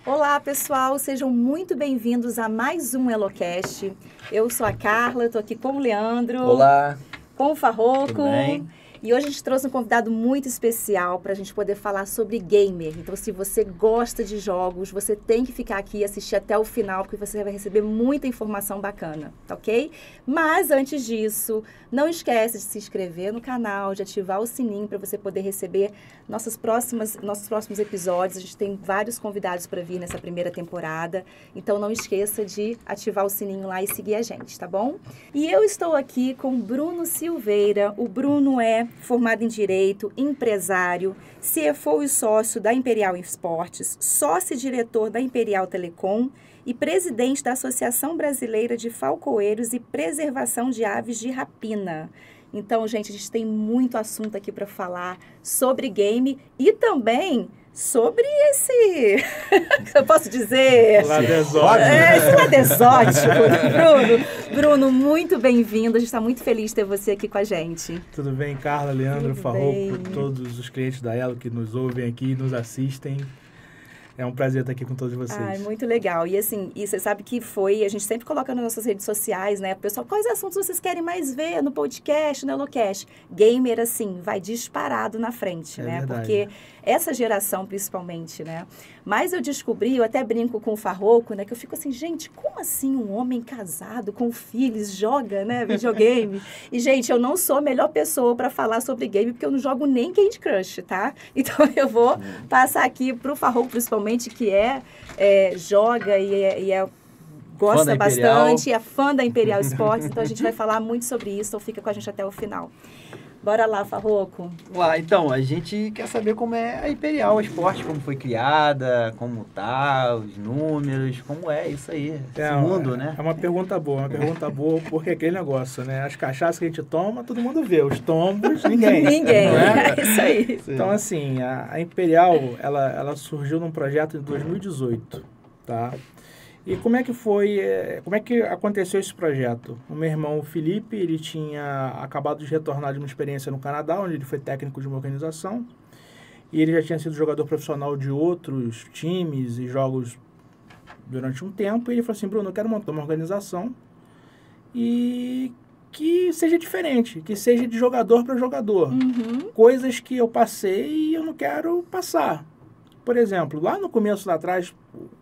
Olá, pessoal, sejam muito bem-vindos a mais um Elocast. Eu sou a Carla, estou aqui com o Leandro. Olá. Com o Farroco. Tudo bem? E hoje a gente trouxe um convidado muito especial para a gente poder falar sobre gamer. Então, se você gosta de jogos, você tem que ficar aqui e assistir até o final, porque você vai receber muita informação bacana, tá ok? Mas, antes disso, não esquece de se inscrever no canal, de ativar o sininho para você poder receber nossos próximos episódios. A gente tem vários convidados para vir nessa primeira temporada. Então, não esqueça de ativar o sininho lá e seguir a gente, tá bom? E eu estou aqui com Bruno Silveira. O Bruno é formado em Direito, empresário, CFO e sócio da Imperial Esportes, sócio-diretor da Imperial Telecom e presidente da Associação Brasileira de Falcoeiros e Preservação de Aves de Rapina. Então, gente, a gente tem muito assunto aqui para falar sobre game e também sobre esse, eu posso dizer... Lado exótico. Esse lado exótico. Bruno, muito bem-vindo. A gente está muito feliz de ter você aqui com a gente. Tudo bem, Carla, Leandro, Tudo Farroco, bem. todos os clientes da Elo que nos ouvem aqui e nos assistem. É um prazer estar aqui com todos vocês. Ai, muito legal. E assim, e você sabe que a gente sempre coloca nas nossas redes sociais, né? Pessoal, quais assuntos vocês querem mais ver no podcast, no Elocast? Gamer, assim, vai disparado na frente, né? Verdade. Porque essa geração, principalmente, né? Mas eu descobri, eu até brinco com o Farroco, né? Que eu fico assim, gente, como assim um homem casado, com filhos, joga, né? Videogame? E, gente, eu não sou a melhor pessoa para falar sobre game, porque eu não jogo nem Candy Crush, tá? Então, eu vou passar aqui pro Farroco, principalmente, que joga e gosta bastante, é fã da Imperial Esportes, então a gente vai falar muito sobre isso, então fica com a gente até o final. Bora lá, Farroco. Olá, então, a gente quer saber como é a Imperial Esporte, como foi criada, como tá, os números, como é isso aí, esse mundo, né? É uma pergunta boa, porque é aquele negócio, né? As cachaças que a gente toma, todo mundo vê, os tombos, ninguém. Ninguém, não é? é isso aí. Sim. Então, assim, a Imperial, ela surgiu num projeto em 2018, tá? E como é que aconteceu esse projeto? O meu irmão, o Felipe, ele tinha acabado de retornar de uma experiência no Canadá, onde ele foi técnico de uma organização, e ele já tinha sido jogador profissional de outros times e jogos durante um tempo, e ele falou assim, Bruno, eu quero montar uma organização e que seja diferente, que seja de jogador para jogador. Uhum. Coisas que eu passei e eu não quero passar. Por exemplo, lá no começo lá atrás,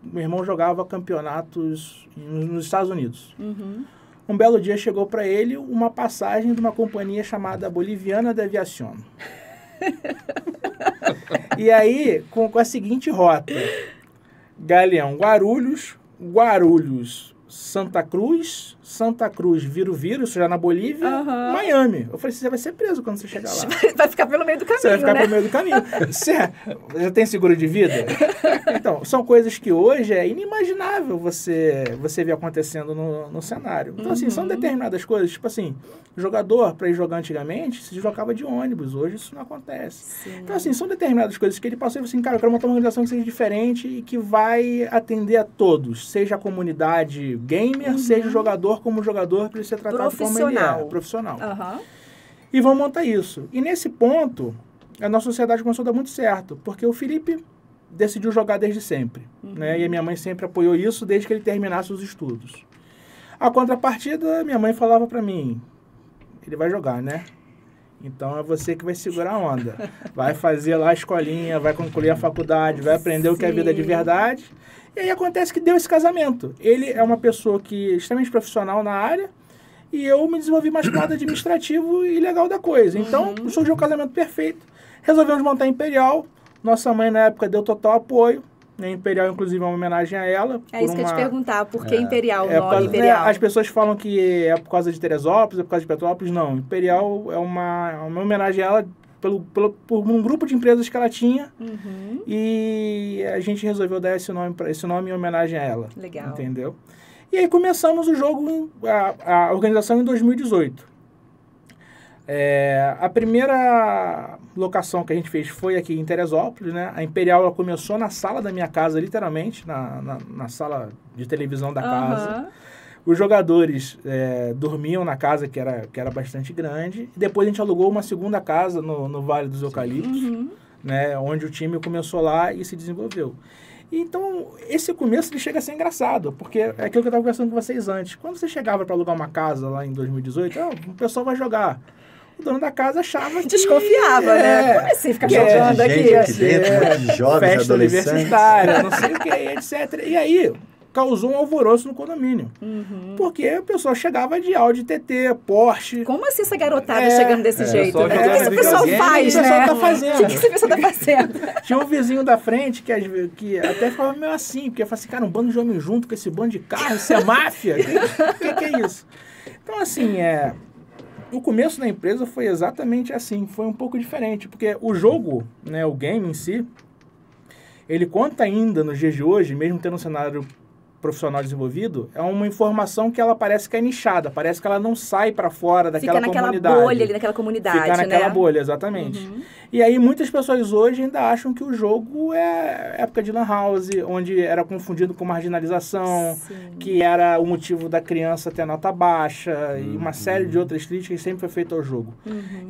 meu irmão jogava campeonatos nos Estados Unidos. Uhum. Um belo dia chegou para ele uma passagem de uma companhia chamada Boliviana de Aviación. E aí, com a seguinte rota: Galeão Guarulhos, Guarulhos Santa Cruz, Santa Cruz Viro, isso já na Bolívia, Uhum. Miami. Eu falei, você vai ser preso quando você chegar lá. Vai ficar pelo meio do caminho, Você vai ficar né? pelo meio do caminho. Você já tem seguro de vida? Então, são coisas que hoje é inimaginável você ver acontecendo no cenário. Então, assim, são determinadas coisas. Tipo assim, jogador, para ir jogar antigamente, se deslocava de ônibus. Hoje isso não acontece. Sim. Então, assim, são determinadas coisas que ele passou e falou assim, cara, eu quero montar uma organização que seja diferente e que vai atender a todos. Seja a comunidade gamer, seja o jogador como jogador, para ele ser tratado como ele é. Profissional. Uhum. E vamos montar isso. E nesse ponto, a nossa sociedade começou a dar muito certo, porque o Felipe decidiu jogar desde sempre, né? E a minha mãe sempre apoiou isso desde que ele terminasse os estudos. A contrapartida, minha mãe falava para mim, ele vai jogar, né? Então é você que vai segurar a onda. Vai fazer lá a escolinha, vai concluir a faculdade, vai aprender o que é a vida de verdade. E aí acontece que deu esse casamento. Ele é uma pessoa que é extremamente profissional na área, e eu me desenvolvi mais pro lado administrativo e legal da coisa. Então, surgiu o casamento perfeito. Resolvemos montar a Imperial. Nossa mãe, na época, deu total apoio. A Imperial, inclusive, é uma homenagem a ela. É isso que eu ia te perguntar, por que Imperial, o por nome causa, Imperial? As pessoas falam que é por causa de Teresópolis, é por causa de Petrópolis. Não, Imperial é uma homenagem a ela por um grupo de empresas que ela tinha. Uhum. E a gente resolveu dar esse nome em homenagem a ela. Legal. Entendeu? E aí começamos o jogo, a organização em 2018. A primeira locação que a gente fez foi aqui em Teresópolis, né? A Imperial ela começou na sala da minha casa, literalmente, na sala de televisão da casa. Os jogadores dormiam na casa, que era bastante grande. E depois a gente alugou uma segunda casa no Vale dos Eucaliptos, né? Onde o time começou lá e se desenvolveu. Então, esse começo ele chega a ser engraçado, porque é aquilo que eu estava conversando com vocês antes. Quando você chegava para alugar uma casa lá em 2018, o pessoal vai jogar. O dono da casa achava que... Desconfiava, né? Como assim ficar jogando aqui? Dentro, um monte de jovens, festa adolescentes. universitária, não sei o que, etc. E aí, causou um alvoroço no condomínio. Porque o pessoal chegava de Audi TT, Porsche... Como assim essa garotada chegando desse jeito? Só Né? O que jogando esse pessoal videogame, faz, o pessoal né? tá fazendo. O que esse pessoal tá fazendo? Tinha um vizinho da frente que até ficava meio assim, porque eu falava assim, cara, um bando de homens junto com esse bando de carro, isso é máfia? O que é isso? Então, assim, o começo da empresa foi exatamente assim, foi um pouco diferente, porque o jogo, né, o game em si, ele conta ainda nos dias de hoje, mesmo tendo um cenário profissional desenvolvido, é uma informação que ela parece que é nichada, parece que ela não sai para fora daquela comunidade. Fica naquela bolha ali, naquela comunidade, Fica naquela né? bolha, exatamente. E aí muitas pessoas hoje ainda acham que o jogo é época de lan house, onde era confundido com marginalização, que era o motivo da criança ter nota baixa, e uma série de outras críticas que sempre foi feita ao jogo.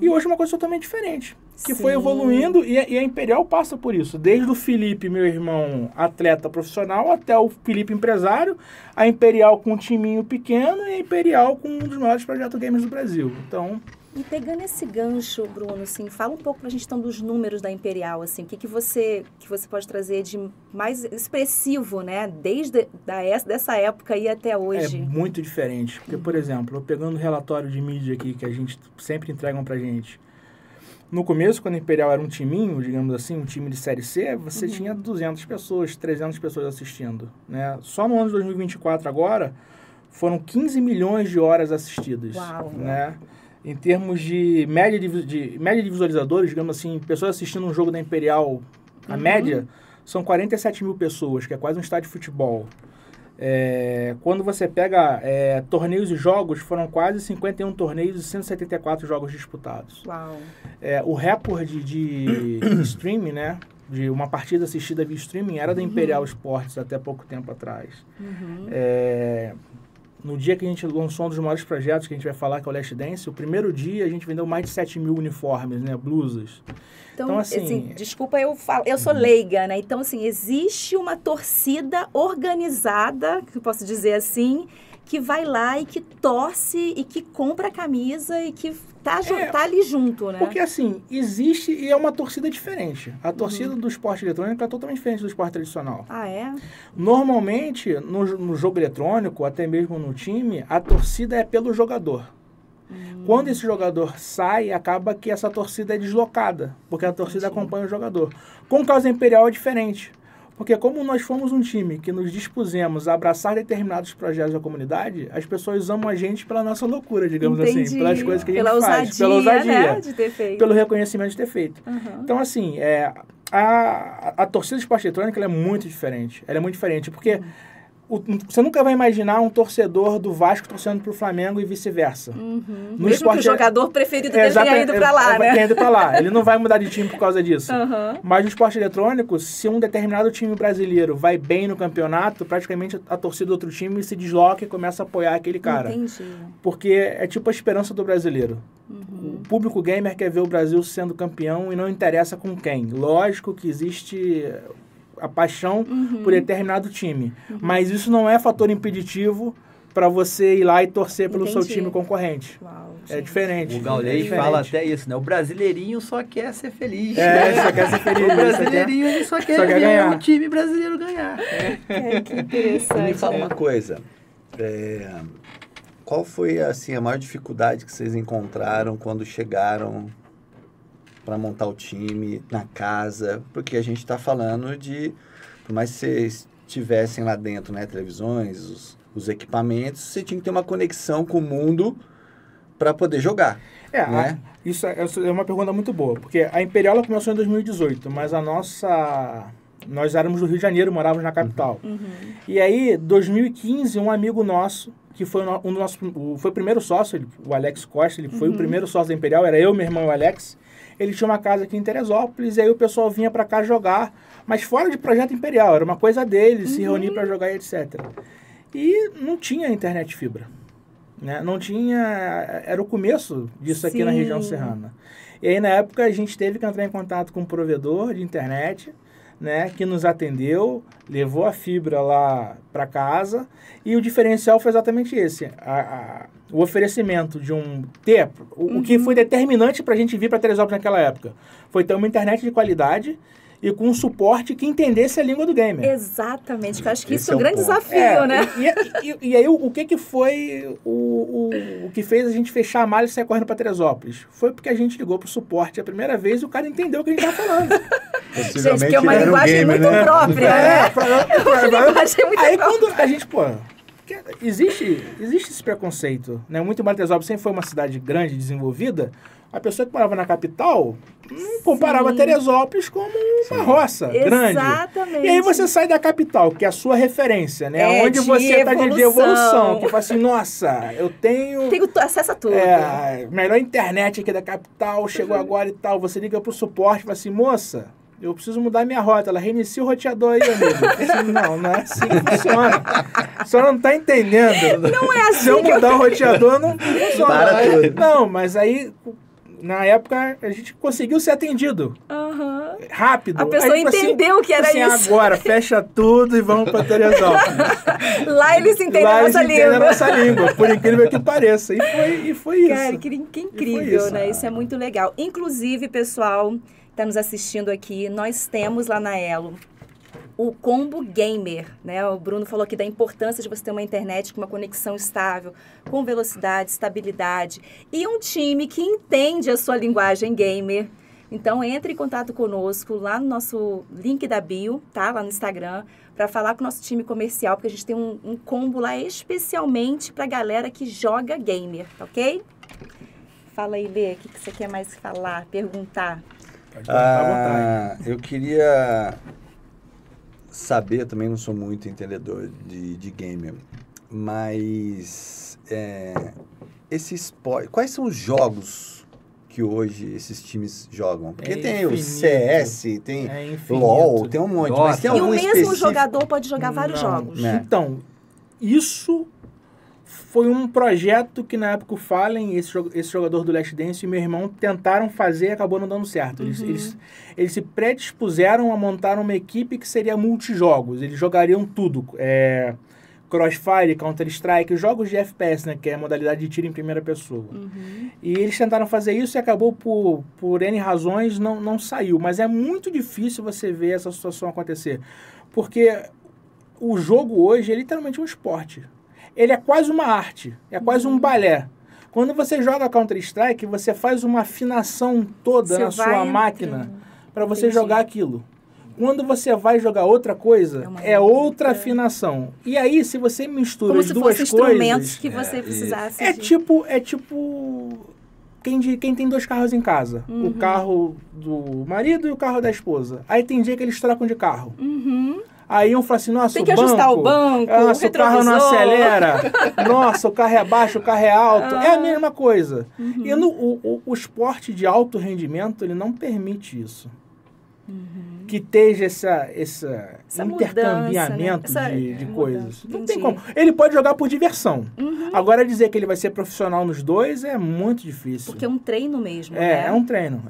E hoje é uma coisa totalmente diferente, que foi evoluindo, e a Imperial passa por isso, desde o Felipe, meu irmão, atleta profissional, até o Felipe empresário, a Imperial com um timinho pequeno e a Imperial com um dos maiores projetos gamers do Brasil. Então... E pegando esse gancho, Bruno, assim, fala um pouco pra gente então dos números da Imperial, assim, o que você você trazer de mais expressivo, né, desde dessa época e até hoje? É muito diferente, porque, por exemplo, eu pegando o relatório de mídia aqui que a gente sempre entregam pra gente, no começo, quando a Imperial era um timinho, digamos assim, um time de Série C, você tinha 200 pessoas, 300 pessoas assistindo, né? Só no ano de 2024 agora, foram 15 milhões de horas assistidas. Uau! Né? Em termos de média de visualizadores, digamos assim, pessoas assistindo um jogo da Imperial, a média, são 47 mil pessoas, que é quase um estádio de futebol. Quando você pega torneios e jogos, foram quase 51 torneios e 174 jogos disputados. Uau. O recorde de streaming, né, de uma partida assistida via streaming, era da Imperial Sports até pouco tempo atrás. No dia que a gente lançou um dos maiores projetos que a gente vai falar, que é o Last Dance, o primeiro dia a gente vendeu mais de 7 mil uniformes, né, blusas. Então, assim, desculpa, eu sou leiga, né? Então, assim, existe uma torcida organizada, que eu posso dizer assim, que vai lá e que torce e que compra a camisa e que tá ali junto, né? Porque, assim, existe e é uma torcida diferente. A torcida do esporte eletrônico é totalmente diferente do esporte tradicional. Ah, é? Normalmente, no jogo eletrônico, até mesmo no time, a torcida é pelo jogador. Quando esse jogador sai, acaba que essa torcida é deslocada, porque a torcida acompanha o jogador. Com o caso Imperial é diferente, porque como nós fomos um time que nos dispusemos a abraçar determinados projetos da comunidade, as pessoas amam a gente pela nossa loucura, digamos assim, pelas coisas que a gente faz, pela ousadia, né, de ter feito. Pelo reconhecimento de ter feito. Então, assim, a torcida de esporte eletrônico ela é muito diferente. Ela é muito diferente, porque você nunca vai imaginar um torcedor do Vasco torcendo pro Flamengo e vice-versa. Mesmo que o jogador preferido dele tenha ido pra lá, né? Tenha ido pra lá. Ele não vai mudar de time por causa disso. Mas no esporte eletrônico, se um determinado time brasileiro vai bem no campeonato, praticamente a torcida do outro time se desloca e começa a apoiar aquele cara. Entendi. Porque é tipo a esperança do brasileiro. O público gamer quer ver o Brasil sendo campeão e não interessa com quem. Lógico que existe a paixão por determinado time. Mas isso não é fator impeditivo para você ir lá e torcer pelo seu time concorrente. Uau, é diferente. O Gaulês fala até isso, né? O brasileirinho só quer ser feliz. Só quer ser feliz. O brasileirinho ele só quer ver ganhar. o time brasileiro ganhar. Que interessante. Me fala uma coisa. Qual foi assim, a maior dificuldade que vocês encontraram quando chegaram para montar o time na casa? Porque a gente está falando de, por mais que vocês tivessem lá dentro, né, televisões, os equipamentos, você tinha que ter uma conexão com o mundo para poder jogar. Né? Isso é uma pergunta muito boa, porque a Imperial ela começou em 2018, mas nós éramos do Rio de Janeiro, morávamos na capital. E aí, 2015, um amigo nosso, que foi foi o primeiro sócio, o Alex Costa, ele foi o primeiro sócio da Imperial, era eu, meu irmão e o Alex. Ele tinha uma casa aqui em Teresópolis, e aí o pessoal vinha para cá jogar, mas fora de projeto Imperial, era uma coisa dele, se reunir para jogar e etc. E não tinha internet fibra, né? Não tinha, era o começo disso aqui na região serrana. E aí na época a gente teve que entrar em contato com um provedor de internet, né, que nos atendeu, levou a fibra lá para casa, e o diferencial foi exatamente esse, o oferecimento de o que foi determinante para a gente vir para Teresópolis naquela época, foi ter uma internet de qualidade e com um suporte que entendesse a língua do gamer. Exatamente, que eu acho que Esse isso é um é o grande ponto. desafio, né? E aí, o que foi o que fez a gente fechar a malha e sair correndo para Teresópolis? Foi porque a gente ligou pro suporte a primeira vez e o cara entendeu o que a gente estava falando. Gente, porque é uma linguagem muito própria, né? Aí quando a gente, existe esse preconceito, né? Muito embora Teresópolis sempre foi uma cidade grande, desenvolvida, a pessoa que morava na capital não comparava Teresópolis como uma roça grande. Exatamente. E aí você sai da capital, que é a sua referência, né? Onde você está de evolução. evolução. Que fala assim, nossa, eu tenho acesso a tudo. Melhor internet aqui da capital, chegou agora e tal. Você liga pro suporte e fala assim, moça, eu preciso mudar minha rota. Ela reinicia o roteador aí, amigo. Assim, não é assim que funciona. A senhora não tá entendendo. Não é assim. Se eu mudar o roteador, não funciona. Para tudo. Não, mas aí, na época, a gente conseguiu ser atendido. Rápido. A pessoa aí, entendeu que era isso. Agora, fecha tudo e vamos pra Teresópolis. Lá eles entendem a nossa língua. a nossa língua, por incrível que pareça. E foi isso. Cara, que incrível, né? Isso é muito legal. Inclusive, pessoal, está nos assistindo aqui, nós temos lá na Elo o combo gamer, né? O Bruno falou aqui da importância de você ter uma internet com uma conexão estável, com velocidade, estabilidade e um time que entende a sua linguagem gamer. Então, entre em contato conosco lá no nosso link da bio, tá? Lá no Instagram, para falar com o nosso time comercial, porque a gente tem um combo lá especialmente para galera que joga gamer, tá ok? Fala aí, Lê, o que você quer mais falar, perguntar? Eu queria saber, também não sou muito entendedor de gamer, mas esse esporte, quais são os jogos que hoje esses times jogam? Porque tem o CS, tem LOL, tem um monte, mas tem algum específico? E o mesmo jogador pode jogar vários jogos. Né? Então, isso foi um projeto que na época o Fallen, esse jogador do Last Dance e meu irmão tentaram fazer e acabou não dando certo. Eles se predispuseram a montar uma equipe que seria multijogos. Eles jogariam tudo. Crossfire, Counter-Strike, jogos de FPS, né, que é a modalidade de tiro em primeira pessoa. E eles tentaram fazer isso e acabou por N razões, não saiu. Mas é muito difícil você ver essa situação acontecer. Porque o jogo hoje é literalmente um esporte. Ele é quase uma arte, é quase um balé. Quando você joga Counter-Strike, você faz uma afinação toda na sua máquina para você jogar aquilo. Quando você vai jogar outra coisa, é outra afinação. E aí, se você mistura as duas coisas... Como se fossem instrumentos que você precisasse... É tipo quem tem dois carros em casa. O carro do marido e o carro da esposa. Aí tem dia que eles trocam de carro. Aí um fala assim, nossa, tem que ajustar o banco, nossa, o carro não acelera. Nossa, o carro é baixo, o carro é alto. É a mesma coisa. E o esporte de alto rendimento, ele não permite isso. Que esteja esse intercambiamento de coisas. Não tem como. Ele pode jogar por diversão. Agora, dizer que ele vai ser profissional nos dois é muito difícil. Porque é um treino mesmo, né? É um treino.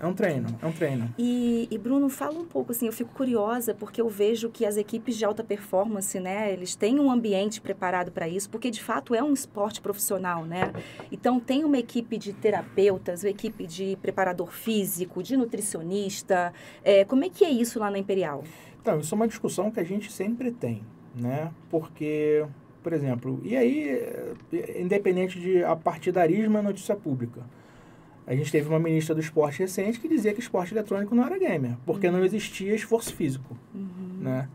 E Bruno, fala um pouco, assim, eu fico curiosa, porque eu vejo que as equipes de alta performance, né, eles têm um ambiente preparado para isso, porque, de fato, é um esporte profissional, né? Então, tem uma equipe de terapeutas, uma equipe de preparador físico, de nutricionista. Como é que é isso lá na Imperial? Então, isso é uma discussão que a gente sempre tem, né? Porque, por exemplo, e aí, independente de partidarismo, é notícia pública. A gente teve uma ministra do esporte recente que dizia que esporte eletrônico não era gamer, porque não existia esforço físico, né?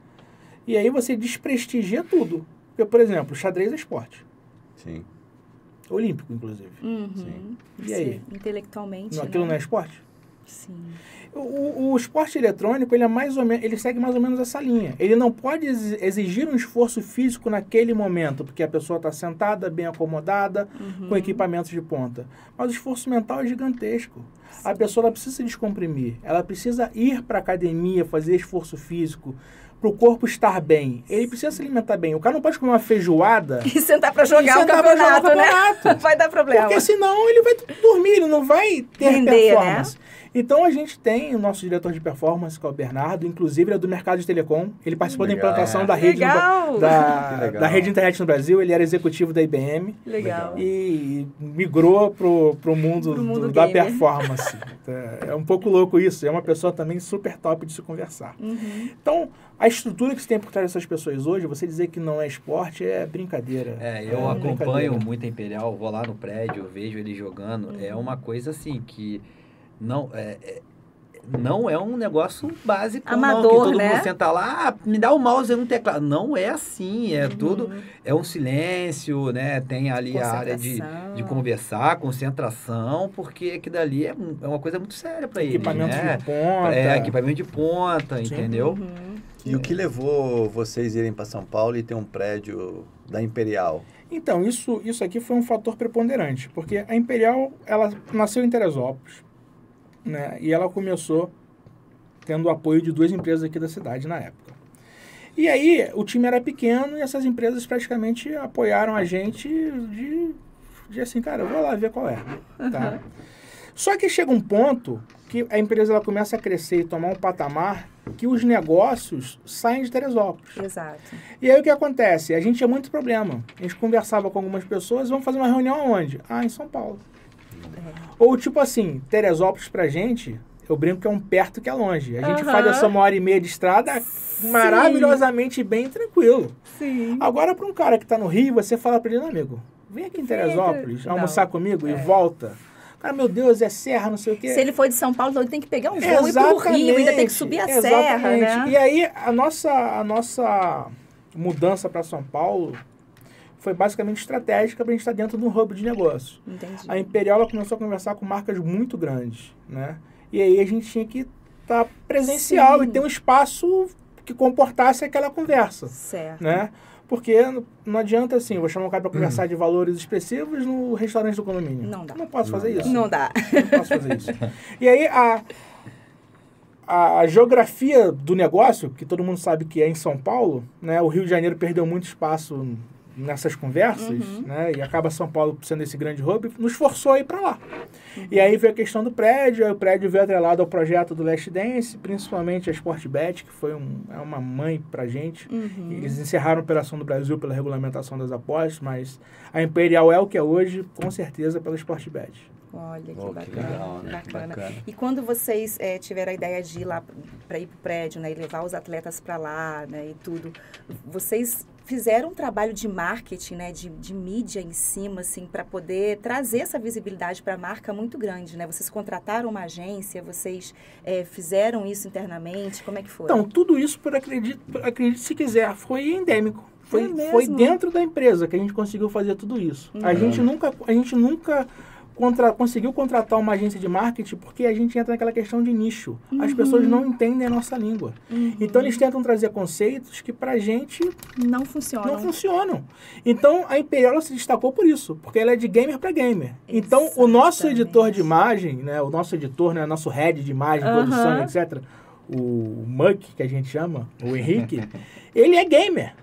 E aí você desprestigia tudo. Porque, por exemplo, xadrez é esporte. Sim. Olímpico, inclusive. Sim. E aí? Intelectualmente, aquilo não é esporte? Sim. O esporte eletrônico, ele segue mais ou menos essa linha. Ele não pode exigir um esforço físico naquele momento, porque a pessoa está sentada, bem acomodada, com equipamentos de ponta. Mas o esforço mental é gigantesco. Sim. A pessoa precisa se descomprimir. Ela precisa ir para a academia, fazer esforço físico, para o corpo estar bem. Ele precisa se alimentar bem. O cara não pode comer uma feijoada... E sentar para jogar o campeonato, né? Vai dar problema. Porque senão ele vai dormir, ele não vai ter performance. Né? Então, a gente tem o nosso diretor de performance, que é o Bernardo, inclusive ele é do mercado de telecom. Ele participou da implantação da rede, da rede de internet no Brasil. Ele era executivo da IBM. Legal. E migrou pro mundo da performance. É um pouco louco isso. É uma pessoa também super top de se conversar. Então, a estrutura que você tem por trás dessas pessoas hoje, você dizer que não é esporte, é brincadeira. Eu acompanho muito a Imperial, vou lá no prédio, eu vejo ele jogando. É uma coisa assim que não é um negócio básico, amador, não, que todo né? mundo senta lá, me dá o mouse e um teclado. Não é assim, tudo, é um silêncio, né? Tem ali a área de conversar, concentração, porque aquilo dali é uma coisa muito séria para eles, Equipamento né? de ponta. Equipamento de ponta, entendeu? E o que levou vocês irem para São Paulo e ter um prédio da Imperial? Então, isso aqui foi um fator preponderante, porque a Imperial, ela nasceu em Teresópolis, né? E ela começou tendo o apoio de 2 empresas aqui da cidade na época. E aí, o time era pequeno e essas empresas praticamente apoiaram a gente de assim, cara, eu vou lá ver qual é. Tá? Só que chega um ponto que a empresa ela começa a crescer e tomar um patamar que os negócios saem de Teresópolis. Exato. E aí o que acontece? A gente tinha muito problema. A gente conversava com algumas pessoas, vamos fazer uma reunião aonde? Em São Paulo. Ou tipo assim, Teresópolis pra gente, eu brinco que é um perto que é longe. A gente faz essa 1h30 de estrada maravilhosamente bem tranquilo. Sim. Agora pra um cara que tá no Rio, você fala pra ele, amigo, vem aqui em Teresópolis almoçar comigo e volta. Cara, meu Deus, é serra, não sei o quê. Se ele for de São Paulo, então ele tem que pegar um voo e ir pro Rio, ainda tem que subir a serra, né? E aí, a nossa mudança para São Paulo foi basicamente estratégica para a gente estar dentro de um hub de negócio. Entendi. A Imperial ela começou a conversar com marcas muito grandes, né? E aí a gente tinha que estar presencial e ter um espaço que comportasse aquela conversa. Certo. Né? Porque não adianta assim, vou chamar um cara para conversar de valores expressivos no restaurante do condomínio. Não dá. Não posso fazer isso. Não dá. Não posso fazer isso. E aí a geografia do negócio, que todo mundo sabe que é em São Paulo, né? O Rio de Janeiro perdeu muito espaço nessas conversas, né? E acaba São Paulo sendo esse grande hub, nos forçou a ir para lá. E aí veio a questão do prédio, aí o prédio veio atrelado ao projeto do Last Dance, principalmente a Sportbet, que foi uma mãe pra gente. Eles encerraram a operação do Brasil pela regulamentação das apostas, mas a Imperial é o que é hoje, com certeza, pela Sportbet. Olha, que bacana. Que legal, né? Bacana. E quando vocês tiveram a ideia de ir lá para ir para o prédio, né, e levar os atletas para lá, né, e tudo, vocês fizeram um trabalho de marketing, né, de mídia em cima, assim, para poder trazer essa visibilidade para a marca muito grande, né? Vocês contrataram uma agência, vocês fizeram isso internamente, como é que foi? Então, tudo isso, acredite se quiser, foi endêmico. Foi dentro da empresa que a gente conseguiu fazer tudo isso. A gente nunca conseguiu contratar uma agência de marketing porque a gente entra naquela questão de nicho. As pessoas não entendem a nossa língua. Então, eles tentam trazer conceitos que pra gente não funcionam. Então, a Imperial se destacou por isso, porque ela é de gamer para gamer. Então, o nosso editor de imagem, né, o nosso editor, né, nosso head de imagem, produção, etc., o Muck, que a gente chama, o Henrique, ele é gamer.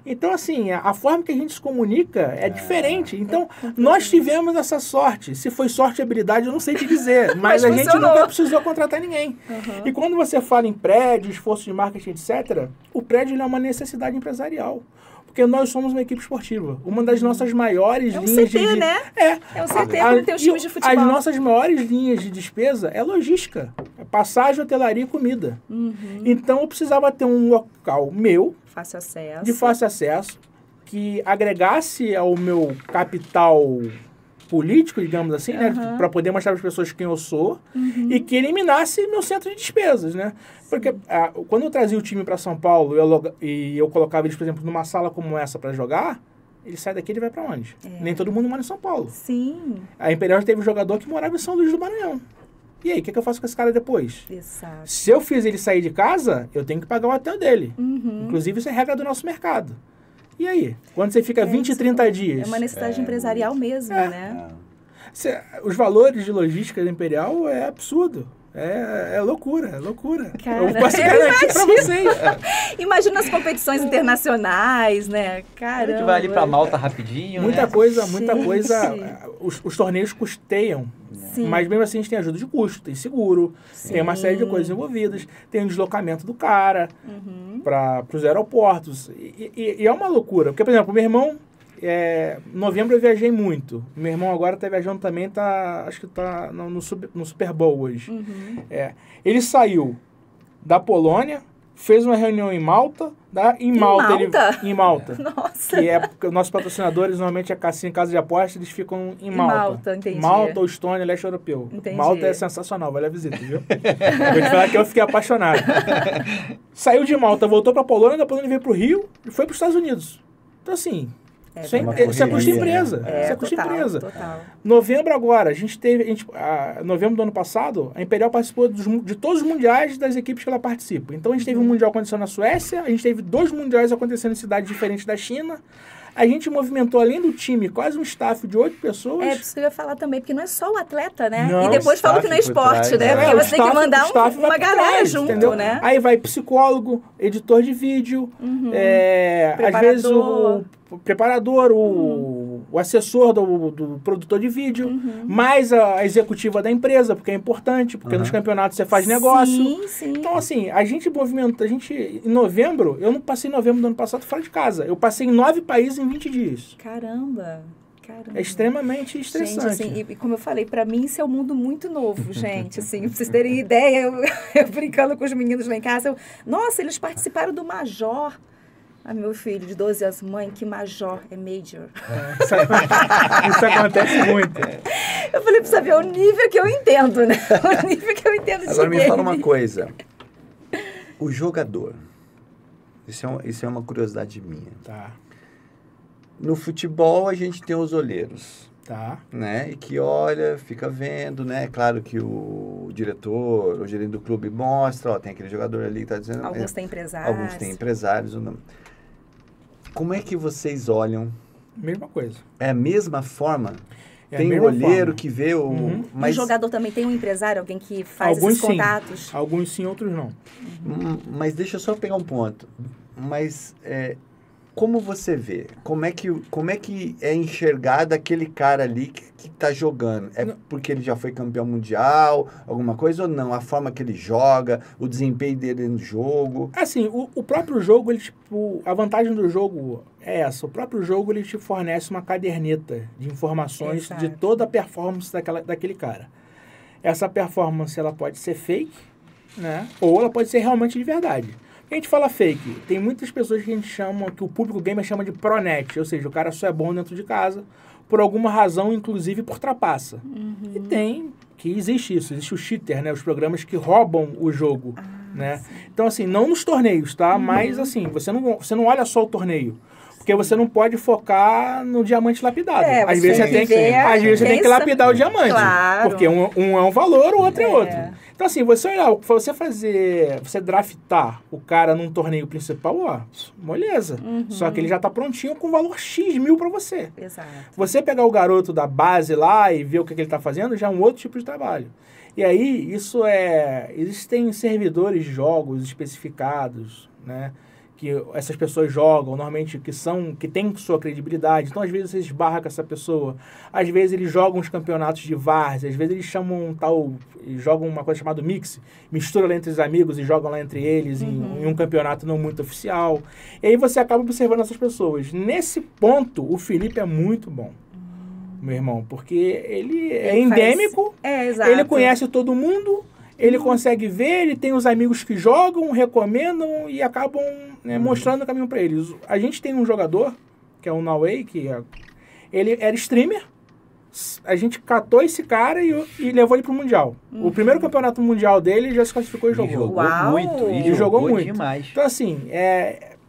Então, assim, a forma que a gente se comunica é diferente. Então, nós tivemos essa sorte. Se foi sorte e habilidade, eu não sei te dizer. Mas a gente nunca precisou contratar ninguém. E quando você fala em prédio, esforço de marketing, etc., o prédio é uma necessidade empresarial. Porque nós somos uma equipe esportiva. Uma das nossas maiores linhas CT, né? É um CT, como tem os times de futebol. As nossas maiores linhas de despesa é logística. É passagem, hotelaria e comida. Então, eu precisava ter um local meu, de fácil acesso, que agregasse ao meu capital político, digamos assim, né, para poder mostrar para as pessoas quem eu sou, e que eliminasse meu centro de despesas, né? Porque quando eu trazia o time para São Paulo e eu colocava eles, por exemplo, numa sala como essa para jogar, ele sai daqui e ele vai para onde? Nem todo mundo mora em São Paulo. Sim. A Imperial teve um jogador que morava em São Luís do Maranhão. E aí, o que eu faço com esse cara depois? Exato. Se eu fiz ele sair de casa, eu tenho que pagar o hotel dele. Inclusive, isso é regra do nosso mercado. E aí? Quando você fica 20, 30 dias? É uma necessidade empresarial mesmo, né? Os valores de logística da Imperial é absurdo. É loucura, é loucura. Cara, eu posso garantir pra vocês. Imagina as competições internacionais, né? Caramba. A gente vai ali pra Malta rapidinho, Muita né? coisa. Gente. Os torneios custeiam. Sim. Mas mesmo assim a gente tem ajuda de custo, tem seguro, tem uma série de coisas envolvidas, tem o deslocamento do cara para os aeroportos. E é uma loucura. Porque, por exemplo, meu irmão, em novembro eu viajei muito. Meu irmão agora está viajando também, acho que está no Super Bowl hoje. Ele saiu da Polônia, fez uma reunião em Malta. Em Malta. Nossa. Que é porque nossos patrocinadores, normalmente a Cassino Casa de Apostas, eles ficam em Malta. Entendi. Malta ou Estônia, leste europeu. Entendi. Malta é sensacional, vale a visita, viu? Vou te falar que eu fiquei apaixonado. Saiu de Malta, voltou pra Polônia, da Polônia veio pro Rio e foi pros Estados Unidos. Então, assim, isso é custo empresa. Isso é custo empresa. Total. Novembro agora, novembro do ano passado, a Imperial participou de todos os mundiais das equipes que ela participa. Então a gente teve um mundial acontecendo na Suécia, a gente teve 2 mundiais acontecendo em cidades diferentes da China. A gente movimentou, além do time, quase um staff de 8 pessoas. É, isso que eu ia falar também, porque não é só o atleta, né? Não, e depois falou que não é esporte, né? Porque você tem que mandar uma galera junto, entendeu? Né? Aí vai psicólogo, editor de vídeo, às vezes o preparador, o assessor do produtor de vídeo, mais a executiva da empresa, porque é importante, porque nos campeonatos você faz negócio. Sim. Então, assim, a gente em novembro, eu não passei novembro do ano passado fora de casa. Eu passei em 9 países em 20 dias. Caramba. É extremamente estressante. Gente, assim, e como eu falei, para mim isso é um mundo muito novo, gente. Assim, pra vocês terem ideia, eu brincando com os meninos lá em casa, nossa, eles participaram do Major. Ah, meu filho de 12 anos, mãe, que Major é Major. Isso acontece muito. Eu falei, precisa ver o nível que eu entendo, né? O nível que eu entendo de Agora me game. fala uma coisa. O jogador, isso é uma curiosidade minha. Tá. No futebol a gente tem os olheiros. Tá. Né? E que olha, fica vendo, né? Claro que o diretor, o gerente do clube mostra, ó, tem aquele jogador ali que tá dizendo... Alguns têm empresários. Alguns têm empresários. Como é que vocês olham? Mesma coisa. É a mesma forma? É tem a o mesma olheiro forma. que vê o... Mas... O jogador também tem um empresário, alguém que faz Alguns esses contatos? Sim. Alguns sim, outros não. Mas deixa eu só pegar um ponto. Mas... como você vê? Como é que é enxergado aquele cara ali que tá jogando? É porque ele já foi campeão mundial, alguma coisa, ou não? A forma que ele joga, o desempenho dele no jogo? Assim, o próprio jogo, ele, tipo, a vantagem do jogo é essa. O próprio jogo, ele te fornece uma caderneta de informações Exato. de toda a performance daquele cara. Essa performance, ela pode ser fake, né? Ou ela pode ser realmente de verdade. A gente fala fake. Tem muitas pessoas que a gente chama, que o público gamer chama de pronet, ou seja, o cara só é bom dentro de casa, por alguma razão, inclusive por trapaça. E tem que existe isso, existe o cheater, né? Os programas que roubam o jogo, né? Sim. Então, assim, não nos torneios, tá? Mas, assim, você não olha só o torneio. Porque você não pode focar no diamante lapidado. Às vezes você tem que lapidar o diamante. Claro. Porque um é um valor, o outro é outro. Então, assim, você draftar o cara num torneio principal, ó, moleza. Só que ele já tá prontinho com valor X mil pra você. Exato. Você pegar o garoto da base lá e ver o que ele tá fazendo, já é um outro tipo de trabalho. E aí, existem servidores de jogos especificados, né? Que essas pessoas jogam, normalmente que tem sua credibilidade. Então, às vezes, você esbarra com essa pessoa. Às vezes, eles jogam os campeonatos de várzea. Às vezes, eles jogam uma coisa chamada mix. Mistura lá entre os amigos e jogam lá entre eles em um campeonato não muito oficial. E aí, você acaba observando essas pessoas. Nesse ponto, o Felipe é muito bom, meu irmão. Porque ele é endêmico. Exato. Ele conhece todo mundo. Ele consegue ver, ele tem os amigos que jogam, recomendam e acabam mostrando o caminho para eles. A gente tem um jogador, que é o Naway, ele era streamer. A gente catou esse cara e levou ele pro Mundial. O primeiro campeonato mundial dele já se classificou e jogou. Muito. E jogou muito. Demais. Então, assim,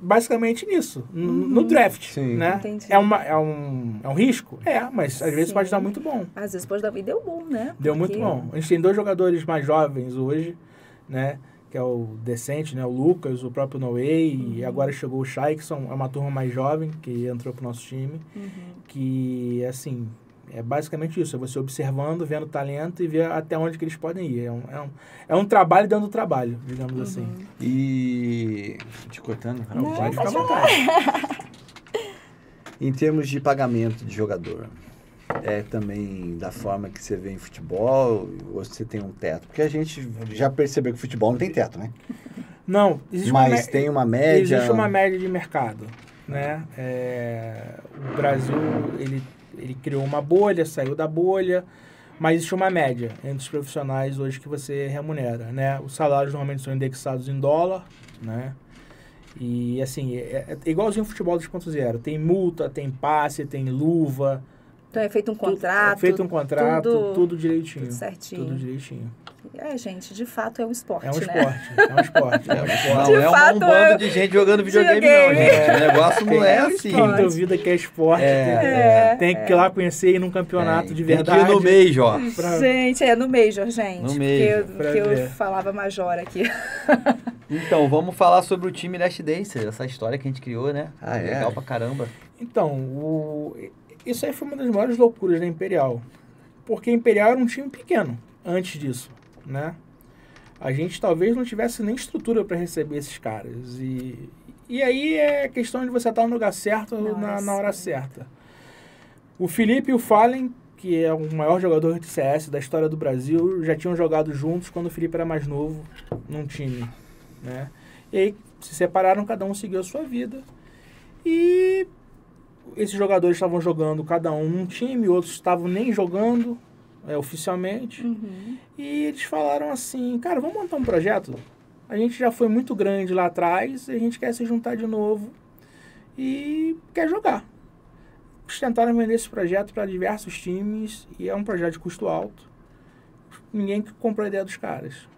basicamente nisso, no draft, né? Entendi. É um risco? Mas às vezes pode dar muito bom. Às vezes pode dar, e deu bom, né? Deu muito bom. A gente tem 2 jogadores mais jovens hoje, né? Que é o Decente, né? O Lucas, o próprio Noé, e agora chegou o Shai, que é uma turma mais jovem, que entrou pro nosso time, que, assim, É basicamente isso, é você observando, vendo o talento e ver até onde que eles podem ir. É um trabalho dentro do trabalho, digamos assim. E... Te cortando? Não, Pode ficar à pode vontade. Em termos de pagamento de jogador, é também da forma que você vê em futebol ou você tem um teto? Porque a gente já percebeu que futebol não tem teto, né? Não, existe Tem uma média... Existe uma média de mercado, né? O Brasil, ele criou uma bolha, saiu da bolha, mas existe uma média entre os profissionais hoje que você remunera, né? Os salários normalmente são indexados em dólar, né? E, assim, é igualzinho ao futebol 2.0. Tem multa, tem passe, tem luva. Então é feito um contrato. Tudo direitinho. Tudo certinho. Tudo direitinho. Gente, de fato é um esporte, É um né? esporte. Não é um bando de gente jogando videogame, não, gente. O negócio não é assim. Quem duvida que é esporte tem que ir lá conhecer e ir num campeonato de verdade. Tem que ir no Major. Gente, no Major, gente. No Major. Porque eu falava Major aqui. Então, vamos falar sobre o time Last Dancers, essa história que a gente criou, né? Legal pra caramba. Então, isso aí foi uma das maiores loucuras da Imperial. Porque a Imperial era um time pequeno antes disso, né? A gente talvez não tivesse nem estrutura para receber esses caras. E aí é questão de você estar no lugar certo na hora certa. O Felipe e o Fallen, que é o maior jogador de CS da história do Brasil, já tinham jogado juntos quando o Felipe era mais novo num time, né? E aí se separaram, cada um seguiu a sua vida. E esses jogadores estavam jogando cada um num time, outros estavam nem jogando oficialmente. E eles falaram assim, cara, vamos montar um projeto? A gente já foi muito grande lá atrás, a gente quer se juntar de novo e quer jogar. Eles tentaram vender esse projeto para diversos times e é um projeto de custo alto. Ninguém comprou a ideia dos caras.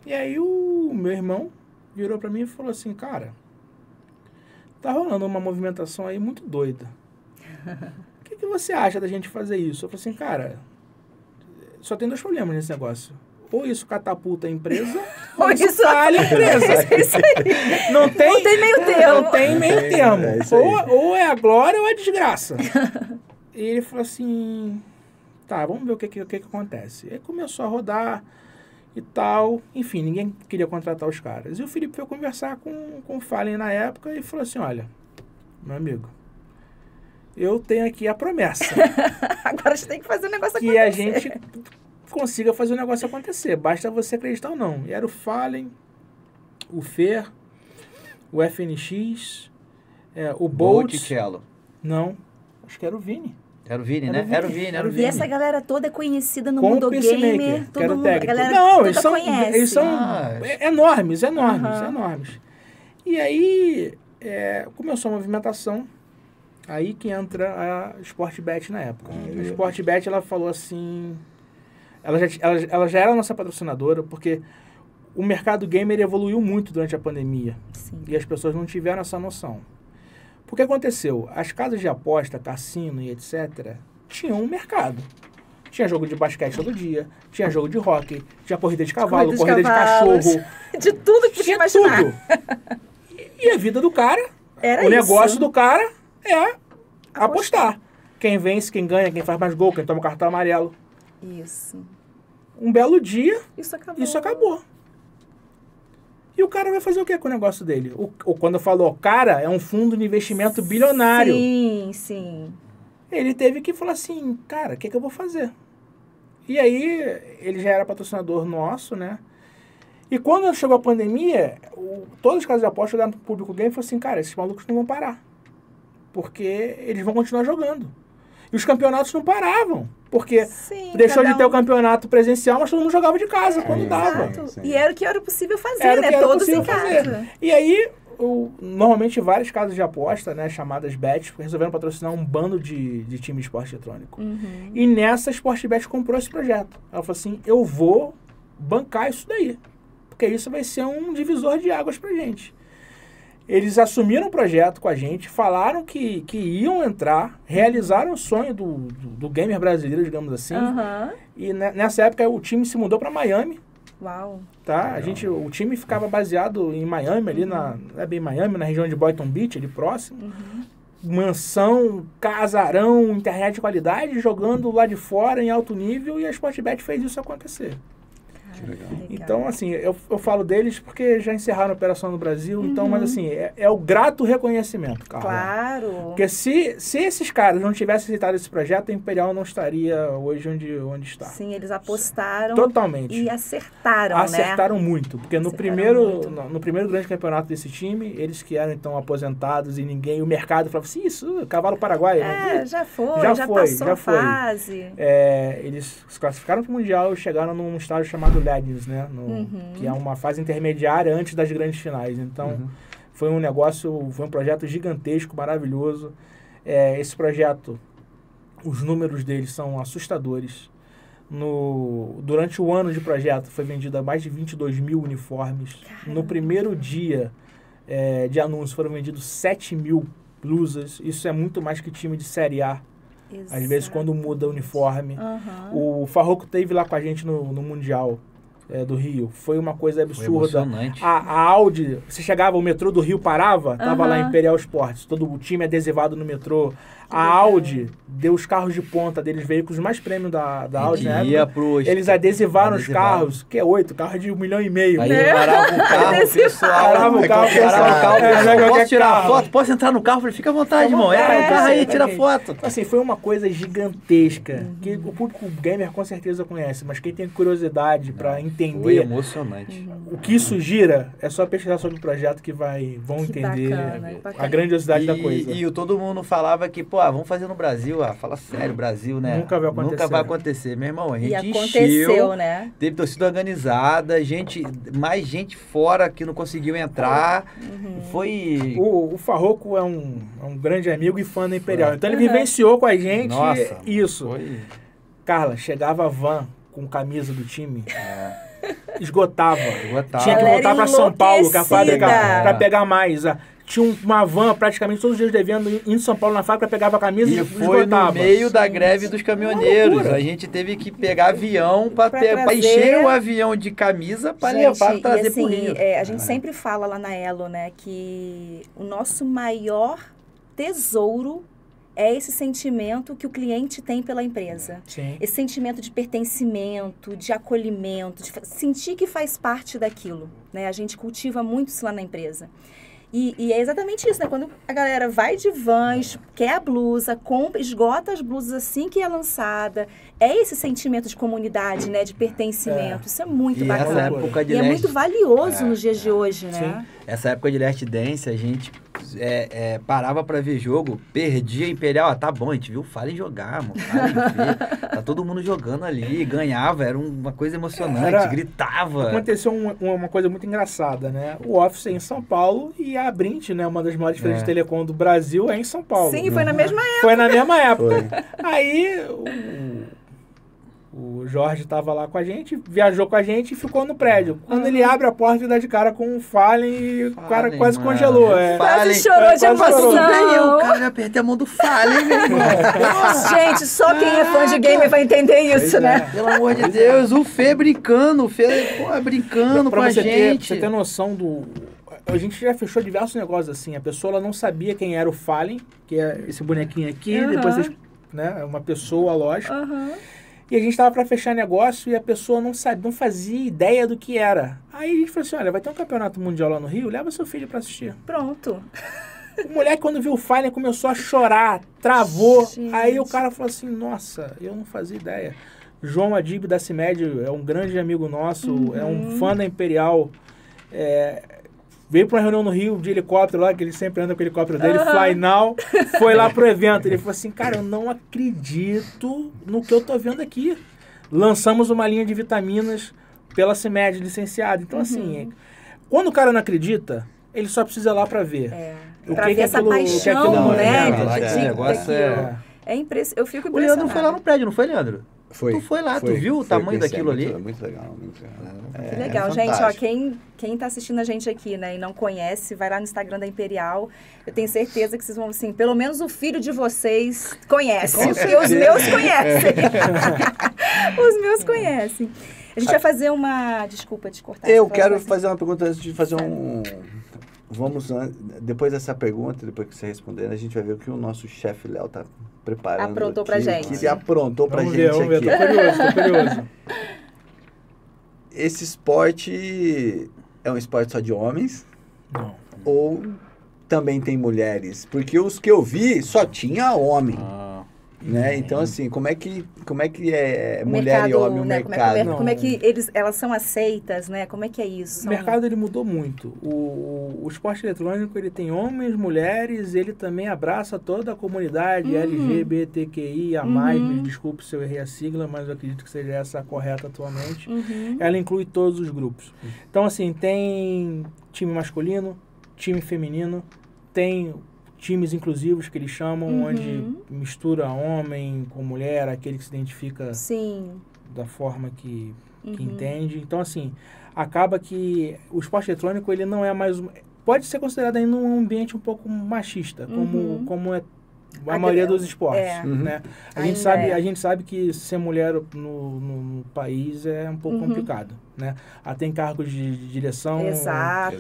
E aí o meu irmão virou para mim e falou assim, cara, tá rolando uma movimentação aí muito doida. O que você acha da gente fazer isso? Eu falei assim, cara, só tem dois problemas nesse negócio. Ou isso catapulta a empresa, ou isso calha a empresa. Isso aí. Não tem meio termo. Não tem meio termo. Ou é a glória ou é a desgraça. E ele falou assim, tá, vamos ver o que acontece. Aí começou a rodar e tal. Enfim, ninguém queria contratar os caras. E o Felipe foi conversar com o Fallen na época e falou assim, olha, meu amigo, eu tenho aqui a promessa. Agora a gente tem que fazer o negócio acontecer. Que a gente consiga fazer o negócio acontecer. Basta você acreditar ou não. E era o Fallen, o Fer, o FNX, o Bolt. Não, acho que era o Vini. Era o Vini, né? Era o Vini. E essa galera toda é conhecida no mundo gamer. Todo mundo, a galera não, toda eles são enormes. E aí começou a movimentação. Aí que entra a Sportbet na época. A Sportbet, ela falou assim... Ela já era a nossa patrocinadora, porque o mercado gamer evoluiu muito durante a pandemia. Sim. E as pessoas não tiveram essa noção. Porque aconteceu? As casas de aposta, cassino e etc., tinham um mercado. Tinha jogo de basquete todo dia, tinha jogo de hóquei, tinha corrida de cavalo, corrida de cachorro. De tudo que tinha imaginar. Tudo. E a vida do cara, era o negócio do cara é apostar. Quem vence, quem ganha, quem faz mais gol, quem toma cartão amarelo. Isso. Um belo dia, isso acabou. E o cara vai fazer o que com o negócio dele? Quando eu falo cara, é um fundo de investimento bilionário. Sim. Ele teve que falar assim, cara, o que eu vou fazer? E aí, ele já era patrocinador nosso, né? E quando chegou a pandemia, todas as casas de aposta olharam pro público game e falaram assim, cara, esses malucos não vão parar. Porque eles vão continuar jogando. E os campeonatos não paravam. Porque deixou de ter o campeonato presencial, mas todo mundo jogava de casa quando dava. Sim. E era o que era possível fazer, né? Todos em casa. E aí, normalmente várias casas de aposta, né, chamadas Bet, resolveram patrocinar um bando de time de esporte eletrônico. E nessa, a Sportbet comprou esse projeto. Ela falou assim, eu vou bancar isso daí. Porque isso vai ser um divisor de águas pra gente. Eles assumiram o projeto com a gente, falaram que iam entrar, realizaram o sonho do gamer brasileiro, digamos assim. E nessa época o time se mudou para Miami. Uau! Tá? O time ficava baseado em Miami, ali não é bem Miami, na região de Boynton Beach, ali próximo. mansão, casarão, internet de qualidade, jogando lá de fora em alto nível, e a Sportbet fez isso acontecer. Que legal. Então, assim, eu falo deles porque já encerraram a operação no Brasil, então, mas assim, é o grato reconhecimento, Carla. Claro. Porque se esses caras não tivessem aceitado esse projeto, a Imperial não estaria hoje onde está. Sim, eles apostaram. Totalmente. E acertaram, Acertaram né? muito, porque no primeiro grande campeonato desse time, eles que eram então aposentados e o mercado falava assim, isso, cavalo paraguaio. Já passou a fase. Eles se classificaram para o Mundial e chegaram num estágio chamado Legends, né? Que é uma fase intermediária antes das grandes finais. Então, foi um projeto gigantesco, maravilhoso. Esse projeto, os números deles são assustadores. Durante o ano de projeto, foi vendido a mais de 22 mil uniformes. Caramba. No primeiro dia de anúncio, foram vendidos 7 mil blusas. Isso é muito mais que time de Série A. Exato. Às vezes, quando muda o uniforme. O Farroco esteve lá com a gente no Mundial do Rio. Foi uma coisa absurda. A Audi, você chegava, o metrô do Rio parava, tava lá em Imperial Sports, todo o time adesivado no metrô. A Audi deu os carros de ponta deles, veículos mais premium da Audi, né? Eles adesivaram os carros, que é 8, carro de 1,5 milhão. Aí parava o carro, o pessoal. Parava o carro, posso tirar foto? Posso entrar no carro? Falei, fica à vontade, irmão. Entra no carro aí, tira foto. Assim, foi uma coisa gigantesca, que o público gamer com certeza conhece, mas quem tem curiosidade para entender... Foi emocionante. O que isso gira, é só pesquisar sobre o projeto que vão entender a grandiosidade da coisa. E todo mundo falava que, vamos fazer no Brasil. Fala sério, Brasil, né? Nunca vai acontecer. Meu irmão, a gente aconteceu, né? Teve torcida organizada, mais gente fora que não conseguiu entrar. Foi... O Farroco é um grande amigo e fã da Imperial. Então ele vivenciou com a gente isso. Foi... Carla, chegava a van com camisa do time... Esgotava. Tinha que voltar para São Paulo, que a fábrica, para pegar mais. Tinha uma van praticamente todos os dias devendo indo em São Paulo na fábrica, pegava a camisa e foi esgotava. No meio da greve dos caminhoneiros. A gente teve que pegar avião para encher o avião de camisa para levar, trazer pro Rio. A gente sempre fala lá na Elo, né, que o nosso maior tesouro é esse sentimento que o cliente tem pela empresa. Sim. Esse sentimento de pertencimento, de acolhimento, de sentir que faz parte daquilo, né? A gente cultiva muito isso lá na empresa. E é exatamente isso, né? Quando a galera vai de vans, quer a blusa, compra, esgota as blusas assim que é lançada. É esse sentimento de comunidade, né? De pertencimento. Isso é muito bacana. Essa época de é muito valioso nos dias de hoje, né? Sim. Essa época de Last Dance, a gente parava pra ver jogo, perdia Imperial. Tá bom, a gente viu o Fallen jogar, mano. Tá todo mundo jogando ali, ganhava, era uma coisa emocionante, gritava. Aconteceu uma coisa muito engraçada, né? O Office é em São Paulo e a Brint, né? Uma das maiores frentes de telecom do Brasil é em São Paulo. Sim, foi na mesma época. Foi na mesma época. Aí o Jorge estava lá com a gente, viajou com a gente e ficou no prédio. Quando ele abre a porta e dá de cara com o Fallen e o cara quase congelou. Quase chorou de emoção. O cara apertei a mão do Fallen, meu irmão. Gente, só quem é fã de game vai entender isso, né? Pelo amor de Deus, o Fê brincando, brincando com a gente. Pra você ter noção a gente já fechou diversos negócios assim. A pessoa ela não sabia quem era o Fallen, que é esse bonequinho aqui, depois uma pessoa, lógico. E a gente estava para fechar negócio e a pessoa não fazia ideia do que era. Aí a gente falou assim, olha, vai ter um campeonato mundial lá no Rio, leva seu filho para assistir. Pronto. O moleque, quando viu o Fallen, começou a chorar, travou. Gente. Aí o cara falou assim, nossa, eu não fazia ideia. João Adib da CIMED é um grande amigo nosso, é um fã da Imperial. Veio para uma reunião no Rio de helicóptero lá, que ele sempre anda com o helicóptero dele, Fly Now, foi lá pro evento. Ele falou assim, cara, eu não acredito no que eu tô vendo aqui. Lançamos uma linha de vitaminas pela CIMED, licenciada. Então, assim, quando o cara não acredita, ele só precisa ir lá para ver. Pra ver essa paixão, né? É impressionante. Eu fico impressionado. O Leandro foi lá no prédio, não foi, Leandro? Foi. Tu foi lá, tu viu o tamanho daquilo ali? Muito legal, muito legal. Que legal, gente. Ó, quem tá assistindo a gente aqui, né, e não conhece, vai lá no Instagram da Imperial. Eu tenho certeza que vocês vão, assim, pelo menos o filho de vocês conhece. Porque os meus conhecem. Os meus conhecem. A gente vai fazer uma... Desculpa te cortar. Eu quero fazer uma pergunta antes de fazer depois dessa pergunta, depois que você responder, a gente vai ver o que o nosso chefe Léo tá preparando. Aprontou pra gente. Que ele aprontou pra gente vamos ver, aqui. Tô curioso. Esse esporte é um esporte só de homens? Não. Ou também tem mulheres? Porque os que eu vi só tinha homem. Né? Então, assim, como é que é mulher e homem o mercado? Como é que elas são aceitas, né? Como é que é isso? O mercado, ele mudou muito. O esporte eletrônico, ele tem homens, mulheres, ele também abraça toda a comunidade LGBTQIA+, me desculpe se eu errei a sigla, mas eu acredito que seja essa a correta atualmente. Ela inclui todos os grupos. Então, assim, tem time masculino, time feminino, tem times inclusivos que eles chamam, onde mistura homem com mulher, aquele que se identifica da forma que entende. Então, assim, acaba que o esporte eletrônico, ele não é mais... Pode ser considerado ainda um ambiente um pouco machista, como é a maioria dos esportes, né? A gente sabe que ser mulher no país é um pouco complicado, né? Tem cargos de direção. Exato.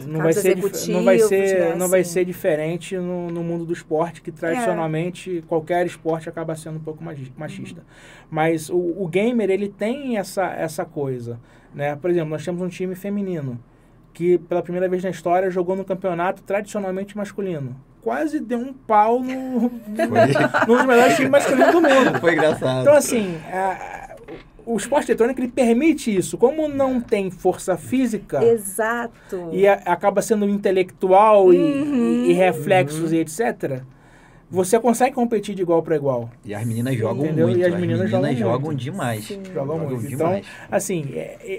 Não vai ser diferente no mundo do esporte, que tradicionalmente qualquer esporte acaba sendo um pouco machista. Mas o gamer, ele tem essa coisa, né? Por exemplo, nós temos um time feminino que pela primeira vez na história jogou no campeonato tradicionalmente masculino. Quase deu um pau num dos melhores times masculinos do mundo. Foi engraçado. Então, assim, o esporte eletrônico, ele permite isso. Como não tem força física... Exato. E acaba sendo intelectual e reflexos e etc., você consegue competir de igual para igual. E as meninas jogam entendeu? muito. E as meninas jogam demais. Jogam muito. Então, assim,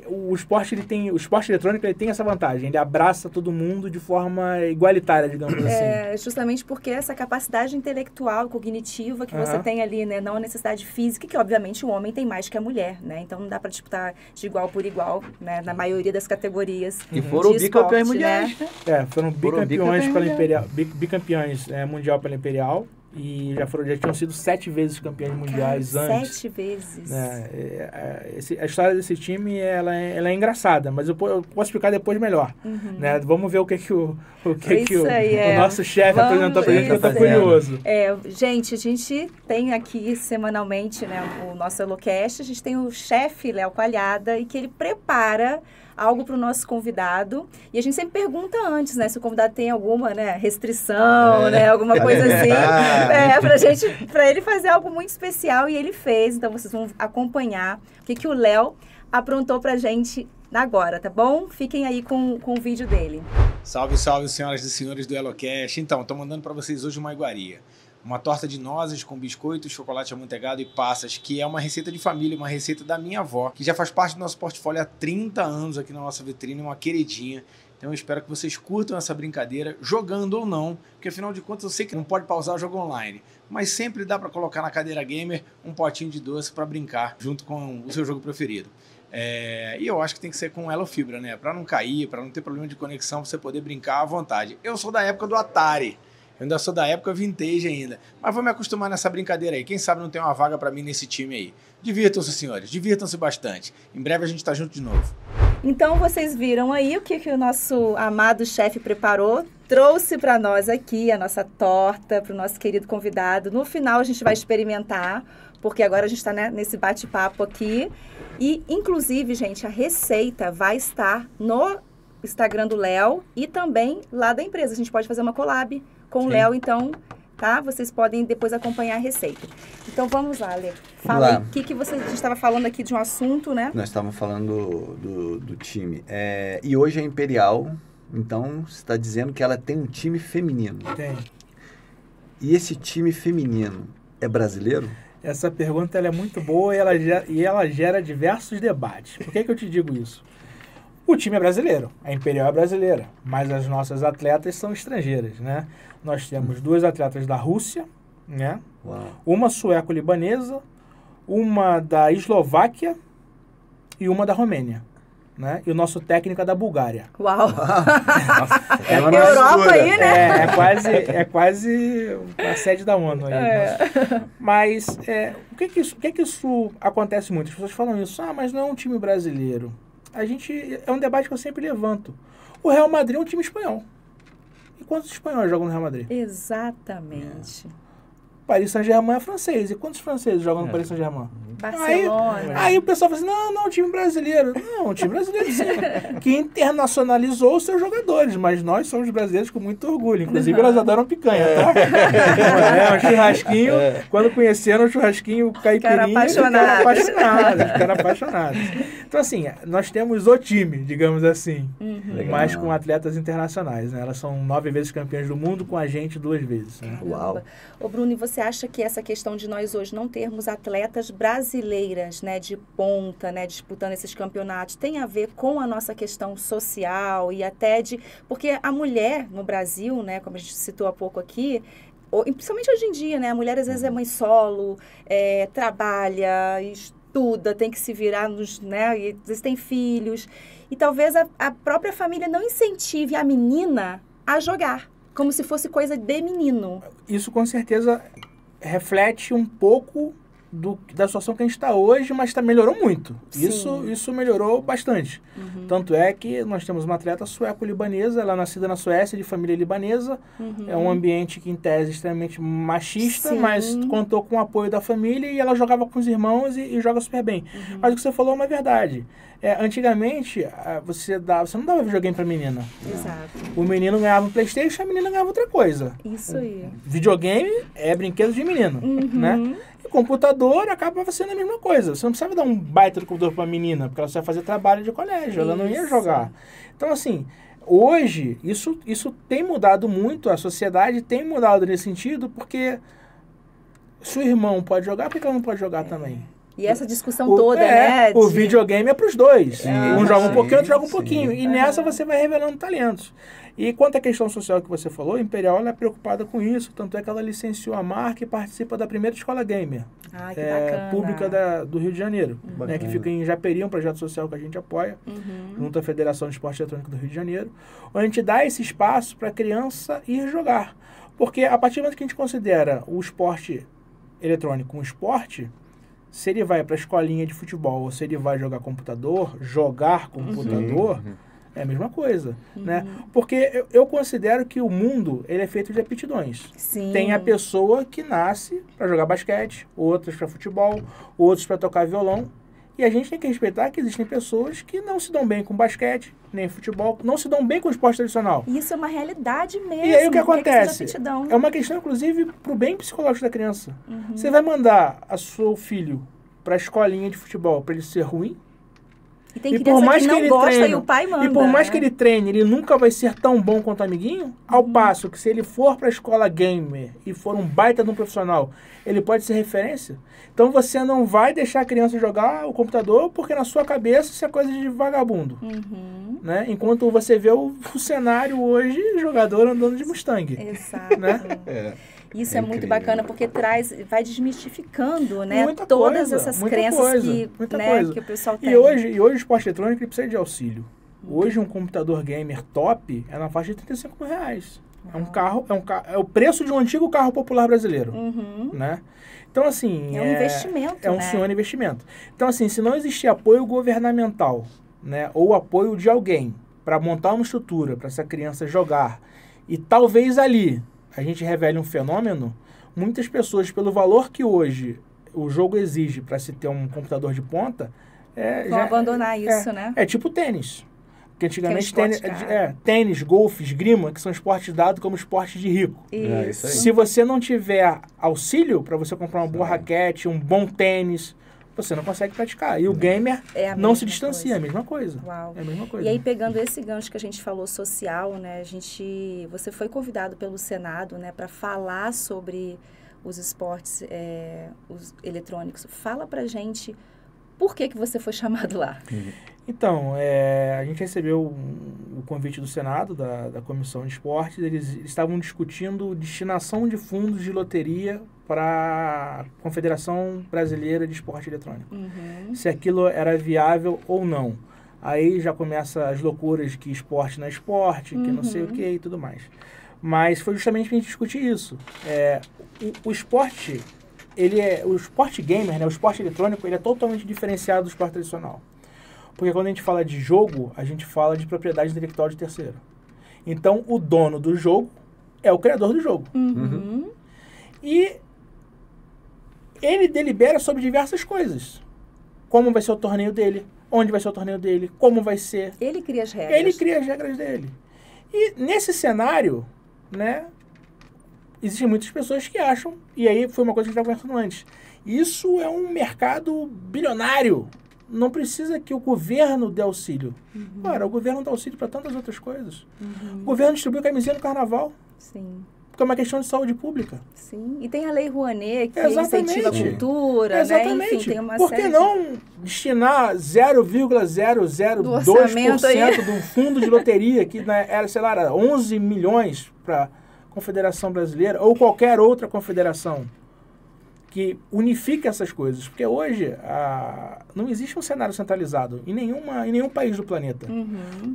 o esporte eletrônico, ele tem essa vantagem. Ele abraça todo mundo de forma igualitária, digamos assim. Justamente porque essa capacidade intelectual, cognitiva que você tem ali, né? Não a necessidade física, que obviamente o homem tem mais que a mulher, né? Então não dá para disputar de igual por igual, né? Na maioria das categorias. E foram bicampeões mundiais. Né? Foram bicampeões pela Imperial, bicampeões mundial pela Imperial. E já tinham sido 7 vezes campeões mundiais antes. 7 vezes. A história desse time, ela é engraçada, mas eu posso explicar depois melhor. Né? Vamos ver o que o nosso chefe apresentou pra gente, que eu tô curioso. Gente, a gente tem aqui semanalmente, né, o nosso Elocast, a gente tem o chefe Léo Coalhada, e que ele prepara algo para o nosso convidado. E a gente sempre pergunta antes, né? Se o convidado tem alguma, né, restrição, né? Alguma coisa assim. Para ele fazer algo muito especial. E ele fez. Então, vocês vão acompanhar o que o Léo aprontou para a gente agora, tá bom? Fiquem aí com o vídeo dele. Salve, salve, senhoras e senhores do Elocast. Então, estou mandando para vocês hoje uma iguaria. Uma torta de nozes com biscoito, chocolate amanteigado e passas, que é uma receita de família, uma receita da minha avó, que já faz parte do nosso portfólio há 30 anos aqui na nossa vitrine, uma queridinha. Então eu espero que vocês curtam essa brincadeira, jogando ou não, porque afinal de contas eu sei que não pode pausar o jogo online, mas sempre dá para colocar na cadeira gamer um potinho de doce para brincar junto com o seu jogo preferido. E eu acho que tem que ser com Elo Fibra, né? Para não cair, para não ter problema de conexão, você poder brincar à vontade. Eu sou da época do Atari. Eu ainda sou da época vintage ainda. Mas vou me acostumar nessa brincadeira aí. Quem sabe não tem uma vaga pra mim nesse time aí. Divirtam-se, senhores. Divirtam-se bastante. Em breve a gente tá junto de novo. Então, vocês viram aí o que o nosso amado chefe preparou. Trouxe para nós aqui a nossa torta, para o nosso querido convidado. No final, a gente vai experimentar, porque agora a gente está, né, nesse bate-papo aqui. E, inclusive, gente, a receita vai estar no Instagram do Léo e também lá da empresa. A gente pode fazer uma collab com o Léo, então, tá? Vocês podem depois acompanhar a receita. Então, vamos lá, Léo. Fala aí, o que você... A gente estava falando aqui de um assunto, né? Nós estávamos falando do time. E hoje a Imperial, então, você está dizendo que ela tem um time feminino. Tem. E esse time feminino é brasileiro? Essa pergunta ela é muito boa e ela gera diversos debates. Por que eu te digo isso? O time é brasileiro, a Imperial é brasileira, mas as nossas atletas são estrangeiras, né? Nós temos 2 atletas da Rússia, né? Uau. Uma sueco-libanesa, uma da Eslováquia e uma da Romênia, né? E o nosso técnico é da Bulgária. Uau! É uma Europa mistura. aí, né? É quase a sede da ONU aí. Mas o que que isso acontece muito? As pessoas falam isso, mas não é um time brasileiro. É um debate que eu sempre levanto. O Real Madrid é um time espanhol. E quantos espanhóis jogam no Real Madrid? Exatamente. Paris Saint-Germain é francês. E quantos franceses jogam no Paris Saint-Germain? Barcelona. Aí o pessoal fala assim, não, time brasileiro. Não, o time brasileiro sim. Que internacionalizou os seus jogadores. Mas nós somos brasileiros com muito orgulho. Inclusive, elas adoram picanha, tá? Um churrasquinho. Quando conheceram o churrasquinho caipirinha, ficaram apaixonados. Então, assim, nós temos o time, digamos assim. Mas com atletas internacionais, né? Elas são 9 vezes campeãs do mundo, com a gente 2 vezes. Né? Uau. Ô, Bruno, e você acha que essa questão de nós hoje não termos atletas brasileiras, né, de ponta, né, disputando esses campeonatos, tem a ver com a nossa questão social e até de... Porque a mulher no Brasil, né, como a gente citou há pouco aqui, principalmente hoje em dia, né, a mulher às vezes é mãe solo, trabalha, estuda, tem que se virar, né, e às vezes tem filhos. E talvez a própria família não incentive a menina a jogar, como se fosse coisa de menino. Isso com certeza reflete um pouco da situação que a gente está hoje, mas melhorou muito. Isso melhorou bastante. Tanto é que nós temos uma atleta sueco-libanesa, ela é nascida na Suécia, de família libanesa. É um ambiente que, em tese, é extremamente machista, mas contou com o apoio da família e ela jogava com os irmãos e joga super bem. Mas o que você falou é uma verdade. Antigamente, você não dava videogame para menina. Exato. O menino ganhava um PlayStation, a menina ganhava outra coisa. Isso aí. Videogame é brinquedo de menino, né? E computador acaba sendo a mesma coisa. Você não precisava dar um baita do computador para uma menina, porque ela só ia fazer trabalho de colégio, ela não ia jogar. Então, assim, hoje, isso tem mudado muito, a sociedade tem mudado nesse sentido, porque se o irmão pode jogar, por que ela não pode jogar também? E essa discussão toda, né? O videogame é para os dois. Um joga um pouquinho, outro joga um pouquinho. E nessa você vai revelando talentos. E quanto à questão social que você falou, a Imperial ela é preocupada com isso. Tanto é que ela licenciou a marca e participa da primeira escola gamer. Que bacana. Pública do Rio de Janeiro. Né, que fica em Japeri, um projeto social que a gente apoia. Junto à Federação de Esporte Eletrônico do Rio de Janeiro. Onde a gente dá esse espaço para a criança ir jogar. Porque a partir do momento que a gente considera o esporte eletrônico um esporte, se ele vai para a escolinha de futebol ou se ele vai jogar computador, é a mesma coisa, né? Porque eu considero que o mundo ele é feito de aptidões. Tem a pessoa que nasce para jogar basquete, outros para futebol, outros para tocar violão. E a gente tem que respeitar que existem pessoas que não se dão bem com basquete, nem futebol, não se dão bem com o esporte tradicional. Isso é uma realidade mesmo. E aí o que acontece? É uma questão, inclusive, para o bem psicológico da criança. Você vai mandar o seu filho para a escolinha de futebol para ele ser ruim? E tem criança que não gosta e o pai manda. E por mais que ele treine, ele nunca vai ser tão bom quanto o amiguinho. Ao passo que se ele for para a escola gamer e for um baita de um profissional, ele pode ser referência. Então você não vai deixar a criança jogar o computador porque na sua cabeça isso é coisa de vagabundo. Né? Enquanto você vê o cenário hoje, jogador andando de Mustang. Exato. Né? Isso é muito bacana porque vai desmistificando, né, muita todas coisa, essas crenças que o pessoal tem. E hoje o esporte eletrônico ele precisa de auxílio. Hoje um computador gamer top é na faixa de R$35 mil. É o preço de um antigo carro popular brasileiro, né? Então, assim... É um investimento, É um senhor investimento. Então, assim, se não existir apoio governamental, né, ou apoio de alguém para montar uma estrutura para essa criança jogar, e talvez ali a gente revele um fenômeno, muitas pessoas, pelo valor que hoje o jogo exige para se ter um computador de ponta... vão abandonar isso, né? É tipo tênis. Porque antigamente tênis, golfe, esgrima, que são esportes dados como esportes de rico. Isso. Se você não tiver auxílio para você comprar uma boa raquete, um bom tênis, você não consegue praticar. E o gamer não se distancia, é a mesma coisa. Uau. É a mesma coisa. E aí, pegando esse gancho que a gente falou social, né, você foi convidado pelo Senado, né, para falar sobre os esportes os eletrônicos. Fala pra gente por que você foi chamado lá. Então, a gente recebeu o convite do Senado, da Comissão de Esportes. Eles estavam discutindo destinação de fundos de loteria para a Confederação Brasileira de Esporte Eletrônico. Se aquilo era viável ou não. Aí já começa as loucuras que esporte não é esporte, que não sei o que e tudo mais. Mas foi justamente para a gente discutir isso. O esporte, o esporte gamer, né, o esporte eletrônico, ele é totalmente diferenciado do esporte tradicional. Porque quando a gente fala de jogo, a gente fala de propriedade intelectual de terceiro. Então, o dono do jogo é o criador do jogo. E ele delibera sobre diversas coisas. Como vai ser o torneio dele, onde vai ser o torneio dele, como vai ser. Ele cria as regras. Ele cria as regras dele. E nesse cenário, né, existem muitas pessoas que acham, e aí foi uma coisa que a gente estava conversando antes, isso é um mercado bilionário. Não precisa que o governo dê auxílio. Cara, o governo dá auxílio para tantas outras coisas. O governo distribui camisinha no carnaval. Sim. Porque é uma questão de saúde pública. Sim. E tem a Lei Rouanet, que Exatamente. incentiva a cultura, Exatamente. né? Enfim, tem uma Por série que não destinar 0,002% do fundo de loteria, que era, sei lá, era 11 milhões para a Confederação Brasileira, ou qualquer outra confederação, que unifique essas coisas? Porque hoje não existe um cenário centralizado em nenhum país do planeta.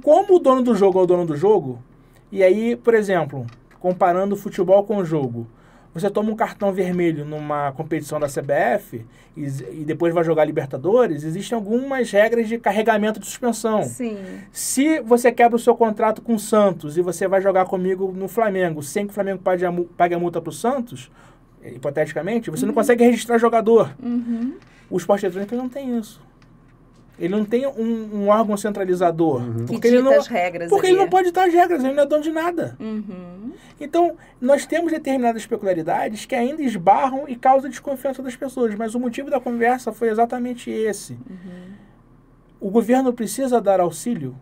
Como o dono do jogo é o dono do jogo, e aí, por exemplo, comparando o futebol com o jogo, você toma um cartão vermelho numa competição da CBF e depois vai jogar Libertadores, existem algumas regras de carregamento de suspensão. Sim. Se você quebra o seu contrato com o Santos e você vai jogar comigo no Flamengo, sem que o Flamengo pague a multa para o Santos, hipoteticamente, você não consegue registrar jogador. O esporte eletrônico não tem isso. Ele não tem um órgão centralizador. Porque ele não, as regras. Porque ele não pode ditar as regras, ele não é dono de nada. Então, nós temos determinadas peculiaridades que ainda esbarram e causam desconfiança das pessoas. Mas o motivo da conversa foi exatamente esse. O governo precisa dar auxílio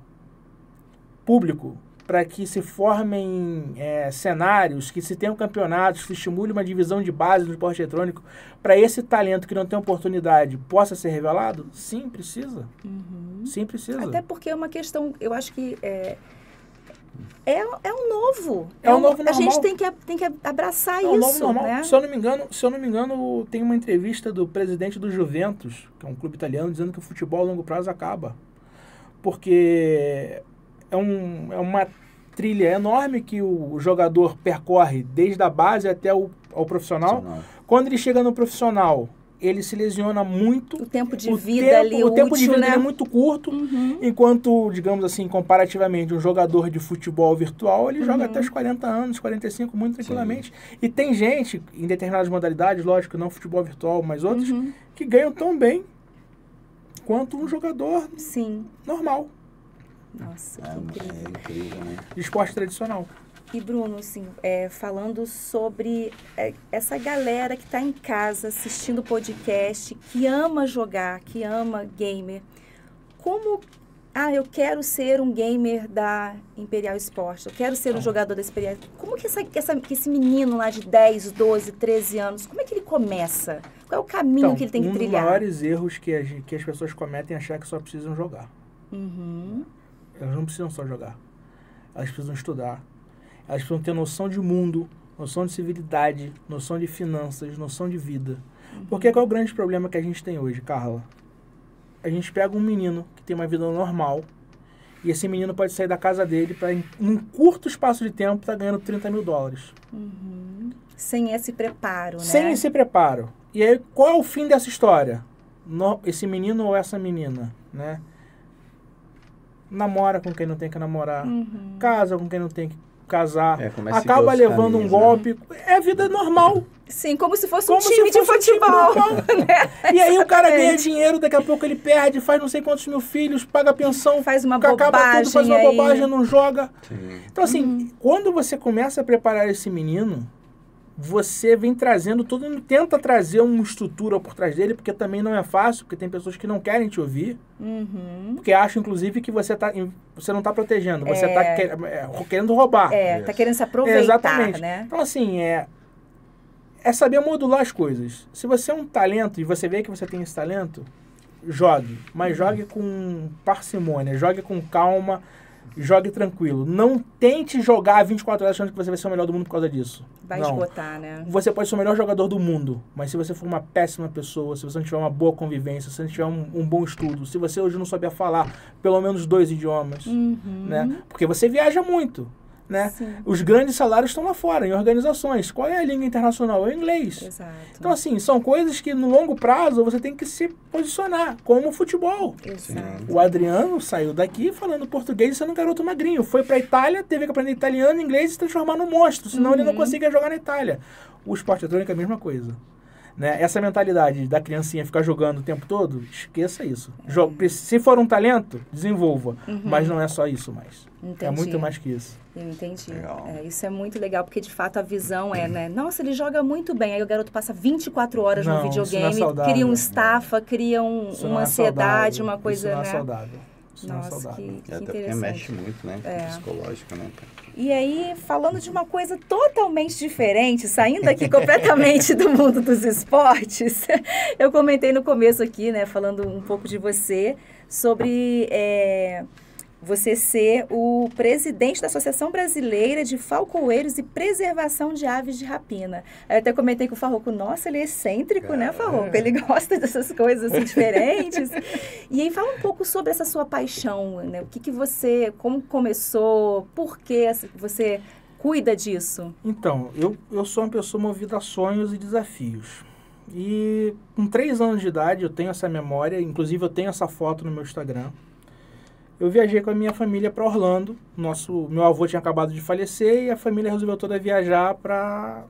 público para que se formem cenários, que se tenham campeonatos, que se estimule uma divisão de base do esporte eletrônico, para esse talento que não tem oportunidade possa ser revelado? Sim, precisa. Sim, precisa. Até porque é uma questão, eu acho que é um novo. É um novo normal. A gente tem que abraçar um isso, novo normal. né? Se eu não me engano, tem uma entrevista do presidente do Juventus, que é um clube italiano, dizendo que o futebol a longo prazo acaba. Porque é uma trilha enorme que o jogador percorre desde a base até ao profissional. Quando ele chega no profissional, ele se lesiona muito. O tempo de vida ali, o tempo de vida né? dele é muito curto, enquanto, digamos assim, comparativamente, um jogador de futebol virtual, ele joga até os 40 anos, 45, muito tranquilamente. E tem gente, em determinadas modalidades, lógico, não futebol virtual, mas outros, que ganham tão bem quanto um jogador normal. Nossa, que incrível. É incrível, né? De esporte tradicional. E, Bruno, assim, falando sobre essa galera que está em casa assistindo o podcast, que ama jogar, que ama gamer, como... eu quero ser um gamer da Imperial Esporte, eu quero ser um jogador da Imperial. Como que esse menino lá de 10, 12, 13 anos, como é que ele começa? Qual é o caminho que ele tem que trilhar? Um dos maiores erros que as pessoas cometem é achar que só precisam jogar. Elas não precisam só jogar. Elas precisam estudar. Elas precisam ter noção de mundo, noção de civilidade, noção de finanças, noção de vida. Porque qual é o grande problema que a gente tem hoje, Carla? A gente pega um menino que tem uma vida normal e esse menino pode sair da casa dele para, em um curto espaço de tempo, estar ganhando $30 mil. Sem esse preparo, né? Sem esse preparo. E aí, qual é o fim dessa história? Esse menino ou essa menina, né? Namora com quem não tem que namorar, casa com quem não tem que casar, acaba levando um golpe. Né? É vida normal. Sim, como se fosse um time de futebol. Né? E aí o cara ganha dinheiro, daqui a pouco ele perde, faz não sei quantos mil filhos, paga pensão, faz uma bobagem, faz uma bobagem, não joga. Sim. Então assim, quando você começa a preparar esse menino, você vem trazendo tudo, tenta trazer uma estrutura por trás dele, porque também não é fácil, porque tem pessoas que não querem te ouvir, porque acham, inclusive, que você não está protegendo, você está querendo roubar. Está querendo se aproveitar, exatamente. Né? Então, assim, é saber modular as coisas. Se você é um talento e você vê que você tem esse talento, jogue, mas jogue com parcimônia, jogue com calma, jogue tranquilo. Não tente jogar 24 horas achando que você vai ser o melhor do mundo por causa disso. Vai esgotar, né? Você pode ser o melhor jogador do mundo, mas se você for uma péssima pessoa, se você não tiver uma boa convivência, se você não tiver um bom estudo, se você hoje não souber falar pelo menos 2 idiomas, né? Porque você viaja muito. né? Sim. Os grandes salários estão lá fora, em organizações. Qual é a língua internacional? É o inglês. Exato. Então, assim, são coisas que no longo prazo você tem que se posicionar, como o futebol. Exato. O Adriano saiu daqui falando português e sendo um garoto magrinho. Foi pra Itália, teve que aprender italiano, inglês e se transformar num monstro, senão ele não conseguia jogar na Itália. O esporte eletrônico é a mesma coisa. Né? Essa mentalidade da criancinha ficar jogando o tempo todo, esqueça isso. Se for um talento, desenvolva. Mas não é só isso mais. Entendi. É muito mais que isso. Eu entendi. Legal. Isso é muito legal, porque de fato a visão é, né? Nossa, ele joga muito bem. Aí o garoto passa 24 horas Não, no isso não é videogame, saudável. cria um estafa, cria Isso uma não é ansiedade, saudável. uma coisa, isso não é né? saudável. Isso não é Nossa, saudável. que Até porque interessante. mexe muito, né? Com o psicológico, né, cara? E aí, falando de uma coisa totalmente diferente, saindo aqui completamente do mundo dos esportes, eu comentei no começo aqui, né, falando um pouco de você, sobre você ser o presidente da Associação Brasileira de Falcoeiros e Preservação de Aves de Rapina. Aí eu até comentei com o Farroco, nossa, ele é excêntrico, né, Farroco? Ele gosta dessas coisas assim, diferentes. E aí fala um pouco sobre essa sua paixão, né? O que você, como começou, por que você cuida disso? Então, eu sou uma pessoa movida a sonhos e desafios. E com 3 anos de idade eu tenho essa memória, inclusive eu tenho essa foto no meu Instagram. Eu viajei com a minha família para Orlando. Meu avô tinha acabado de falecer e a família resolveu toda viajar para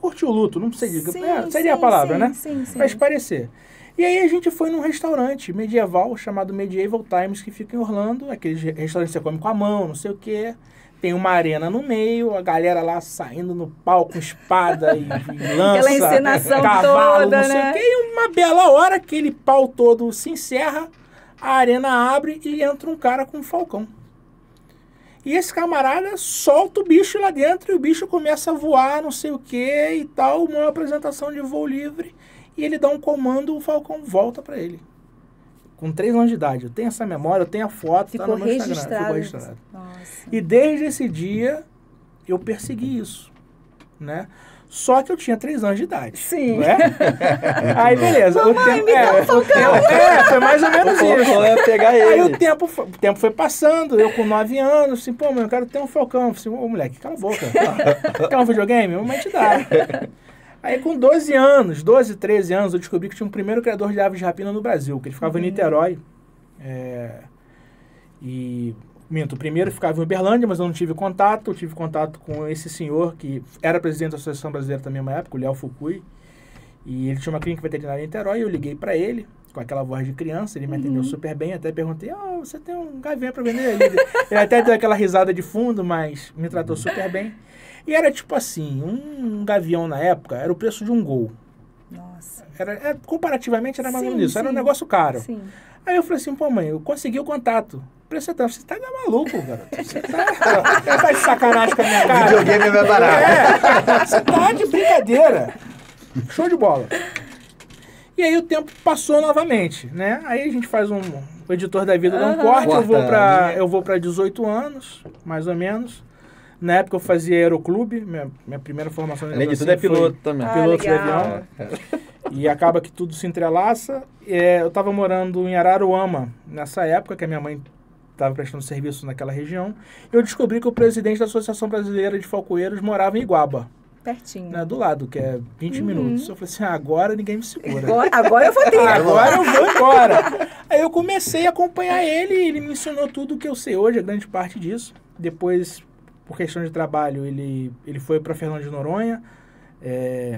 curtir o luto, não sei dizer. Seria a palavra, né? Sim. Para esparecer. E aí a gente foi num restaurante medieval chamado Medieval Times, que fica em Orlando. Aquele restaurante que você come com a mão, não sei o quê. Tem uma arena no meio, a galera lá saindo no palco com espada e lança, aquela encenação cavalo, toda, não sei né? o quê. E uma bela hora, aquele pau todo se encerra, a arena abre e entra um cara com um falcão. E esse camarada solta o bicho lá dentro e o bicho começa a voar, não sei o que e tal, uma apresentação de voo livre. E ele dá um comando, o falcão volta para ele. Com 3 anos de idade. Eu tenho essa memória, eu tenho a foto, Ficou tá no meu Instagram. registrado. Ficou registrado. Nossa. E desde esse dia, eu persegui isso, né? Só que eu tinha 3 anos de idade. Sim. Não é? Aí, beleza. Mamãe, me dá um falcão. Foi mais ou menos isso. Eu ia pegar ele. Aí o tempo foi passando, eu com 9 anos, assim, pô, mãe, eu quero ter um falcão. Eu falei, ô, moleque, cala a boca. Quer um videogame? Mamãe te dá. Aí com 12, 13 anos, eu descobri que tinha um primeiro criador de aves de rapina no Brasil, que ele ficava em Niterói. O primeiro ficava em Uberlândia, mas eu não tive contato. Eu tive contato com esse senhor, que era presidente da Associação Brasileira também uma época, o Léo Fukui. E ele tinha uma clínica veterinária em Niterói, eu liguei para ele, com aquela voz de criança, ele me atendeu super bem, até perguntei, você tem um gavião para vender? Ele até deu aquela risada de fundo, mas me tratou super bem. E era tipo assim, um gavião na época era o preço de um Gol. Nossa. Comparativamente era mais ou menos isso, era um negócio caro. Sim. Aí eu falei assim, pô, mãe, eu consegui o contato. Você tá maluco, garoto. Você tá de sacanagem com a minha cara. Videogame é mais barato. Você tá de brincadeira. Show de bola. E aí o tempo passou novamente, né? Aí a gente faz o editor da vida dá um corte, eu vou pra 18 anos, mais ou menos. Na época eu fazia aeroclube, minha primeira formação de além de tudo é piloto também. Piloto de avião. E acaba que tudo se entrelaça. Eu estava morando em Araruama nessa época, que a minha mãe estava prestando serviço naquela região. Eu descobri que o presidente da Associação Brasileira de Falcoeiros morava em Iguaba. Pertinho. Né, do lado, que é 20 minutos. Eu falei assim, agora ninguém me segura. Agora eu vou ter. Agora eu vou embora. Aí eu comecei a acompanhar ele e ele me ensinou tudo o que eu sei hoje, a grande parte disso. Depois, por questão de trabalho, ele foi para Fernando de Noronha.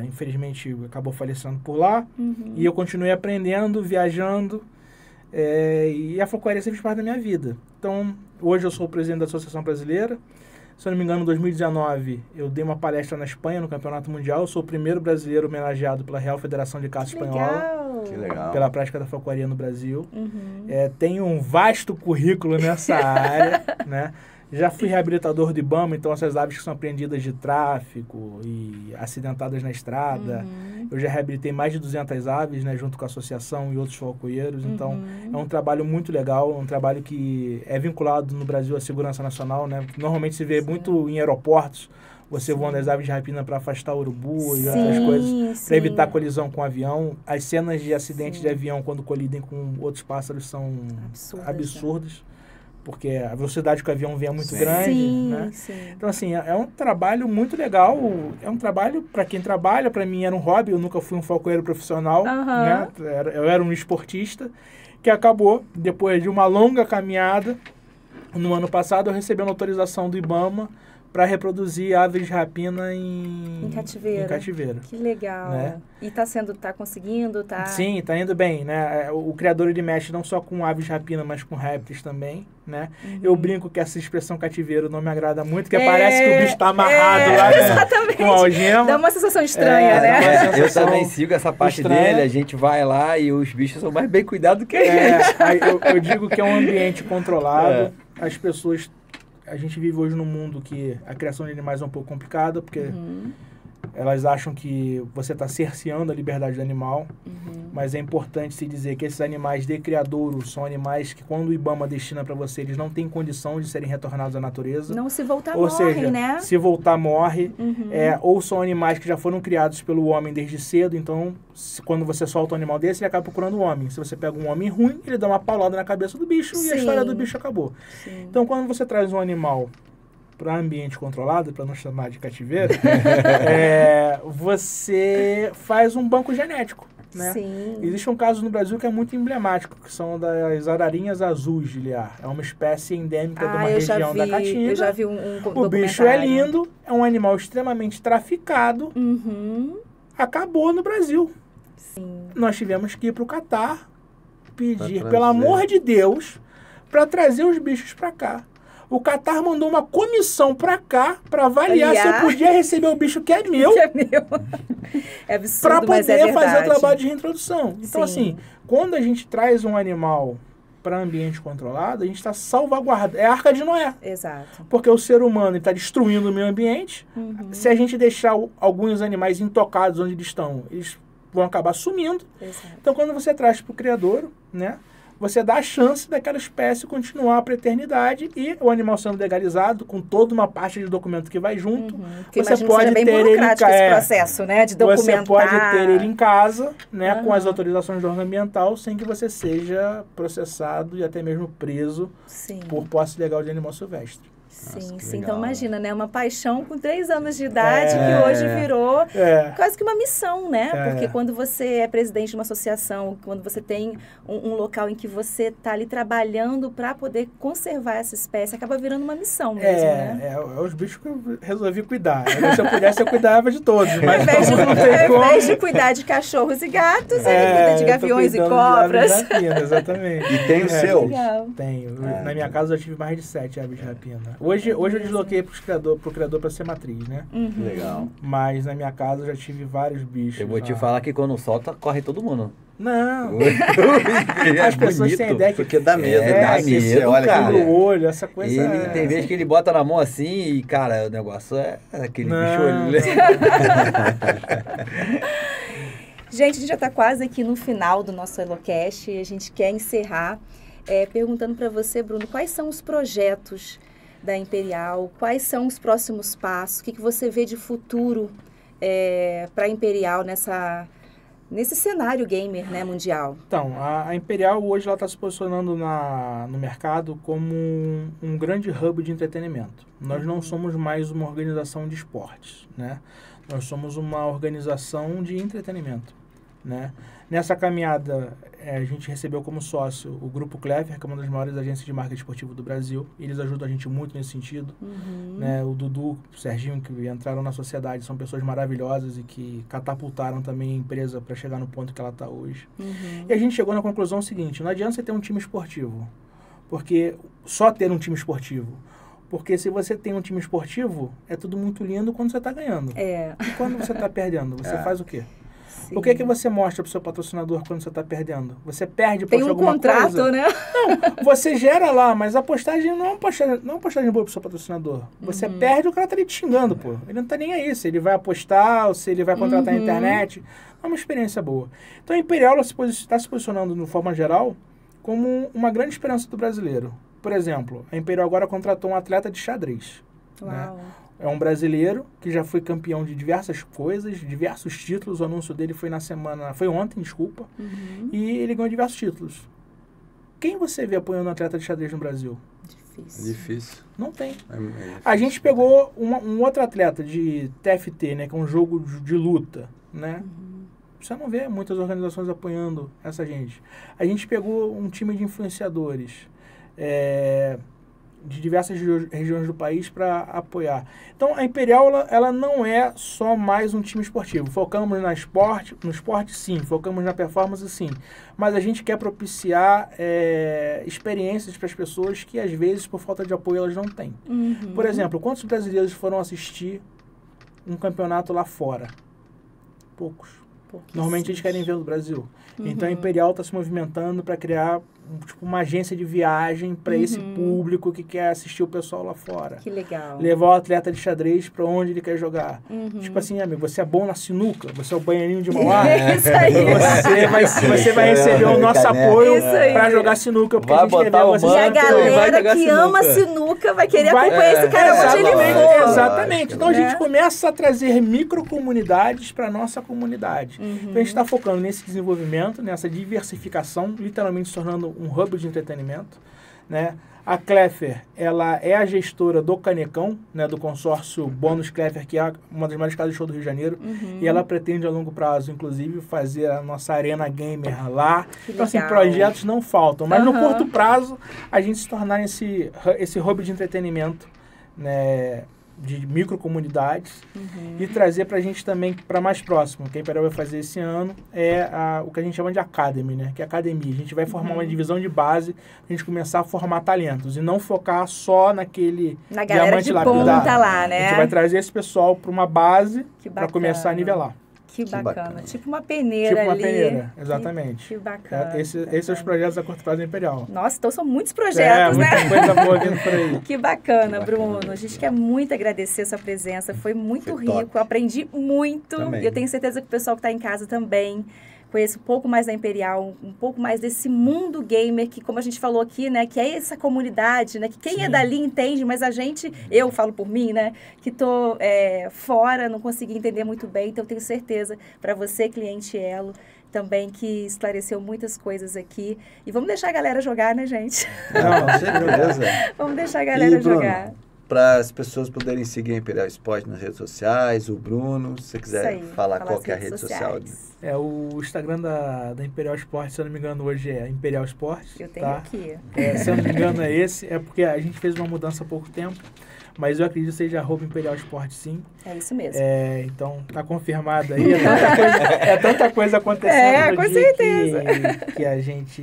Infelizmente acabou falecendo por lá. E eu continuei aprendendo, viajando. E a falcoaria sempre fez parte da minha vida. Então, hoje eu sou o presidente da Associação Brasileira. Se eu não me engano, em 2019, eu dei uma palestra na Espanha, no Campeonato Mundial. Eu sou o primeiro brasileiro homenageado pela Real Federação de Caça Espanhola. Que legal. Pela prática da falcoaria no Brasil. Tenho um vasto currículo nessa área, né? Já fui reabilitador do IBAMA, então essas aves que são apreendidas de tráfico e acidentadas na estrada. Eu já reabilitei mais de 200 aves, né, junto com a associação e outros falcoeiros. Então, é um trabalho muito legal, um trabalho que é vinculado no Brasil à segurança nacional, né? Normalmente se vê muito em aeroportos, você voando as aves de rapina para afastar urubu e outras coisas, para evitar colisão com o avião. As cenas de acidente de avião quando colidem com outros pássaros são absurdas. porque a velocidade que o avião vem é muito grande, sim, né? Sim. Então, assim, é um trabalho muito legal, é um trabalho para quem trabalha, para mim era um hobby, eu nunca fui um falcoeiro profissional, né? Eu era um esportista, que acabou, depois de uma longa caminhada, no ano passado eu recebi uma autorização do IBAMA para reproduzir aves de rapina em cativeiro. Que legal. Né? E tá conseguindo, tá? Sim, tá indo bem, né? O criador, ele mexe não só com aves de rapina, mas com répteis também, né? Eu brinco que essa expressão cativeiro não me agrada muito, porque parece que o bicho tá amarrado lá exatamente. Com a algema. Dá uma sensação estranha, né? Eu também sigo essa parte dele, a gente vai lá e os bichos são mais bem cuidados que eu digo que é um ambiente controlado, as pessoas... A gente vive hoje num mundo que a criação de animais é um pouco complicada, porque elas acham que você está cerceando a liberdade do animal, mas é importante se dizer que esses animais de criadouro são animais que, quando o IBAMA destina para você, eles não têm condição de serem retornados à natureza. Não, se voltar, ou morre, seja, né? Se voltar, morre. Ou são animais que já foram criados pelo homem desde cedo, então, quando você solta um animal desse, ele acaba procurando um homem. Se você pega um homem ruim, ele dá uma paulada na cabeça do bicho e a história do bicho acabou. Sim. Então, quando você traz um animal para ambiente controlado, para não chamar de cativeiro, você faz um banco genético. Né? Sim. Existe um caso no Brasil que é muito emblemático, que são das ararinhas azuis de Liar. É uma espécie endêmica de uma região da Caatinga. Eu já vi um O bicho é lindo, é um animal extremamente traficado, acabou no Brasil. Sim. Nós tivemos que ir para o Catar pedir, pelo amor de Deus, para trazer os bichos para cá. O Catar mandou uma comissão pra cá pra avaliar se eu podia receber o bicho que é meu. É absurdo, pra mas é poder fazer verdade. o trabalho de reintrodução. Então, Sim. assim, quando a gente traz um animal para ambiente controlado, a gente está salvaguardando. É a Arca de Noé. Exato. Porque o ser humano está destruindo o meio ambiente. Se a gente deixar alguns animais intocados onde eles estão, eles vão acabar sumindo. Exato. Então, quando você traz para o criador, né? Você dá a chance daquela espécie continuar para a eternidade e o animal sendo legalizado, com toda uma parte de documento que vai junto. Você pode ter ele esse processo, né, de documentar. Você pode ter ele em casa, né, com as autorizações do órgão ambiental, sem que você seja processado e até mesmo preso por posse ilegal de animal silvestre. Sim, sim. Então imagina, né? Uma paixão com 3 anos de idade que hoje virou quase que uma missão, né? Porque quando você é presidente de uma associação, quando você tem um local em que você está ali trabalhando para poder conservar essa espécie, acaba virando uma missão mesmo, né? Os bichos que eu resolvi cuidar. Se eu pudesse, eu cuidava de todos. Mas ao invés de cuidar de cachorros e gatos, ele cuida de gaviões e cobras. De aves de rapina, exatamente. E tem o seu? Tenho. Na minha casa eu tive mais de 7 aves de rapina. Hoje eu desloquei pro criador para ser matriz, né? Legal. Mas na minha casa eu já tive vários bichos. Eu vou te falar que quando solta, corre todo mundo. Não. As pessoas têm ideia que... Porque dá medo. Dá medo, você olha cara. O olho, essa coisa... Tem vezes que ele bota na mão assim e, cara, o negócio é aquele bicho olho. Gente, a gente já está quase aqui no final do nosso Elocast e a gente quer encerrar perguntando para você, Bruno, quais são os projetos da Imperial, quais são os próximos passos, o que você vê de futuro para a Imperial nesse cenário gamer, né, mundial? Então, a Imperial hoje está se posicionando no mercado como um grande hub de entretenimento. Nós não somos mais uma organização de esportes, né? Nós somos uma organização de entretenimento, né? Nessa caminhada, a gente recebeu como sócio o Grupo Clever, que é uma das maiores agências de marketing esportivo do Brasil. Eles ajudam a gente muito nesse sentido. Né? O Dudu, o Serginho, que entraram na sociedade, são pessoas maravilhosas e que catapultaram também a empresa para chegar no ponto que ela está hoje. E a gente chegou na conclusão seguinte: não adianta você ter um time esportivo, porque só ter um time esportivo. Porque se você tem um time esportivo, é tudo muito lindo quando você está ganhando. E quando você está perdendo, você faz o quê? Sim. O que você mostra para o seu patrocinador quando você está perdendo? Você perde por alguma coisa? Tem um contrato, né? Não, você gera lá, mas a postagem não é uma postagem boa para o seu patrocinador. Você perde, o cara tá ali te xingando, pô. Ele não tá nem aí se ele vai apostar ou se ele vai contratar na internet. É uma experiência boa. Então a Imperial está se posicionando, de forma geral, como uma grande esperança do brasileiro. Por exemplo, a Imperial agora contratou um atleta de xadrez. Né? É um brasileiro que já foi campeão de diversas coisas, diversos títulos. O anúncio dele foi ontem, desculpa. E ele ganhou diversos títulos. quem você vê apoiando um atleta de xadrez no Brasil? Difícil. Não tem. A gente pegou um outro atleta de TFT, né? Que é um jogo de luta, né? Você não vê muitas organizações apoiando essa gente. A gente pegou um time de influenciadores de diversas regiões do país para apoiar. Então, a Imperial, ela não é só mais um time esportivo. Focamos no esporte, sim. Focamos na performance, sim. Mas a gente quer propiciar experiências para as pessoas que, às vezes, por falta de apoio, elas não têm. Por exemplo, quantos brasileiros foram assistir um campeonato lá fora? Poucos. Normalmente eles querem ver no Brasil. Então a Imperial está se movimentando para criar uma agência de viagem para esse público que quer assistir o pessoal lá fora. Que legal. Levar o atleta de xadrez para onde ele quer jogar. Tipo assim, amigo, você é bom na sinuca, você é o banheirinho de Mauá. Isso aí. Você vai receber o nosso apoio para jogar sinuca, porque a gente quer ver você. E a galera que ama sinuca vai querer acompanhar esse cara onde ele for. Exatamente. Então a gente começa a trazer microcomunidades para a nossa comunidade. Então a gente está focando nesse desenvolvimento, nessa diversificação, literalmente se tornando um hub de entretenimento, né? A Clefer, ela é a gestora do Canecão, né, do consórcio Bônus Clefer, que é uma das maiores casas de show do Rio de Janeiro, e ela pretende a longo prazo, inclusive, fazer a nossa arena gamer lá. Então, assim, projetos não faltam, mas no curto prazo, a gente se tornar esse hub de entretenimento, né, de microcomunidades, e trazer para a gente também, para mais próximo, que a Imperial vai fazer esse ano, o que a gente chama de Academy, né? Que é academia. A gente vai formar uma divisão de base para a gente começar a formar talentos e não focar só na galera de ponta lá, né? A gente vai trazer esse pessoal para uma base para começar a nivelar. Que bacana. Tipo uma peneira ali. Tipo uma peneira, exatamente. Que bacana. Esses são os projetos da curto prazo da Imperial. Nossa, então são muitos projetos, né? Muita coisa boa vindo por aí. Que bacana, Bruno. A gente quer muito agradecer a sua presença. Foi muito rico. Eu aprendi muito. E eu tenho certeza que o pessoal que está em casa também conhece um pouco mais da Imperial, um pouco mais desse mundo gamer, que como a gente falou aqui, né, que é essa comunidade, né, que quem é dali entende, mas a gente, eu falo por mim, né, que tô fora, não consegui entender muito bem, então eu tenho certeza, para você, cliente Elo, também que esclareceu muitas coisas aqui. E vamos deixar a galera jogar, né, gente? Não, certeza. Vamos deixar a galera jogar. Para as pessoas poderem seguir a Imperial Esporte nas redes sociais, o Bruno, se você quiser falar qual que é a rede social. O Instagram da Imperial Esporte, se eu não me engano, hoje é Imperial Esporte. Eu tenho aqui. Se eu não me engano, é esse. É porque a gente fez uma mudança há pouco tempo, mas eu acredito que seja @Imperial Esporte, sim. É isso mesmo. Então, tá confirmado aí. É tanta coisa acontecendo com certeza. Que a gente...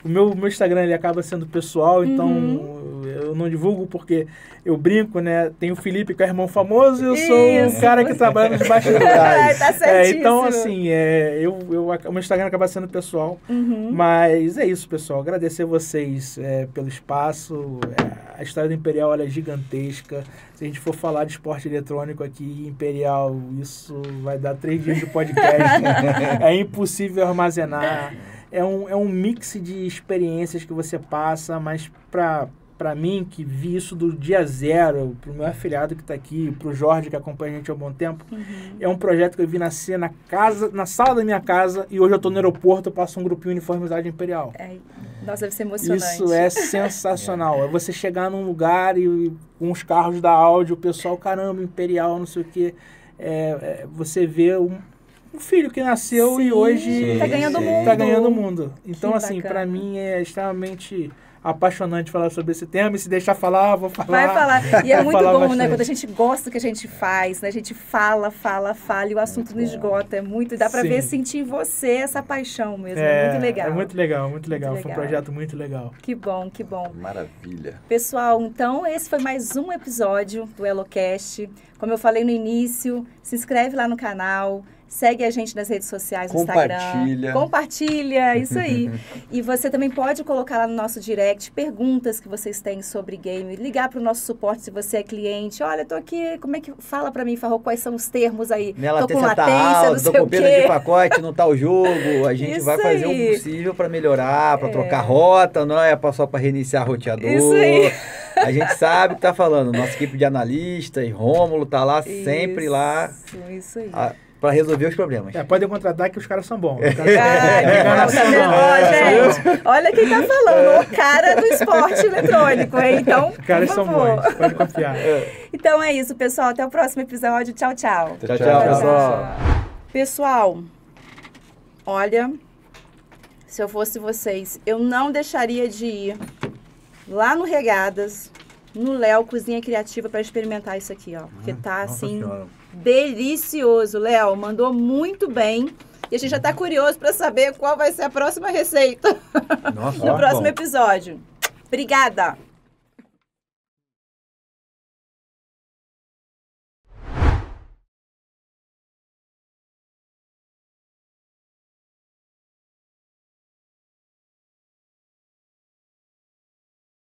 O meu Instagram, ele acaba sendo pessoal, então eu não divulgo porque eu brinco, né? Tem o Felipe, que é irmão famoso, e eu sou um cara que trabalha nos bastidores. Tá certíssimo. Então, assim, o meu Instagram acaba sendo pessoal, mas é isso, pessoal. Agradecer vocês pelo espaço. A história do Imperial, ela é gigantesca. Se a gente for falar de esporte eletrônico aqui, Imperial, isso vai dar 3 dias de podcast. É impossível armazenar. É um mix de experiências que você passa, mas para mim, que vi isso do dia zero, pro meu afilhado que está aqui, pro Jorge, que acompanha a gente há um bom tempo, é um projeto que eu vi nascer na sala da minha casa, e hoje eu estou no aeroporto, eu passo um grupinho uniformizado Imperial. Nossa, deve ser emocionante. Isso é sensacional. É você chegar num lugar e com os carros da Audi, o pessoal, caramba, Imperial, não sei o quê. Você vê um filho que nasceu e hoje está ganhando o mundo. Então, assim, para mim é extremamente apaixonante falar sobre esse tema, e se deixar falar, vou falar. Vai falar. E é muito bom, bastante, né? Quando a gente gosta do que a gente faz, né? A gente fala, e o assunto não esgota. É muito, dá para ver, sentir em você essa paixão mesmo. É muito legal. É muito legal, muito legal. Foi um projeto muito legal. Que bom, que bom. Maravilha. Pessoal, então esse foi mais um episódio do EloCast. Como eu falei no início, se inscreve lá no canal, segue a gente nas redes sociais, no Instagram. Compartilha, isso aí. E você também pode colocar lá no nosso direct perguntas que vocês têm sobre game, ligar para o nosso suporte se você é cliente. Olha, tô aqui, como é que fala para mim, Farro, quais são os termos aí? Minha latência tá alta, tô com perda de pacote, não tá o jogo. A gente vai fazer o possível para melhorar, para trocar rota, não é só para reiniciar roteador. Isso aí. A gente sabe o que tá falando. Nossa equipe de analistas, Rômulo tá lá, sempre lá. Isso aí. para resolver os problemas. Podem contratar que os caras são bons. Gente, olha quem tá falando, o cara do esporte eletrônico, hein? Então, os caras são bons, pode confiar. Então é isso, pessoal. Até o próximo episódio. Tchau, tchau. Tchau, pessoal. Pessoal, olha, se eu fosse vocês, eu não deixaria de ir lá no Regadas, no Léo Cozinha Criativa, para experimentar isso aqui, ó. Porque tá, assim, delicioso. Léo, mandou muito bem. E a gente já tá curioso para saber qual vai ser a próxima receita no próximo episódio. Obrigada!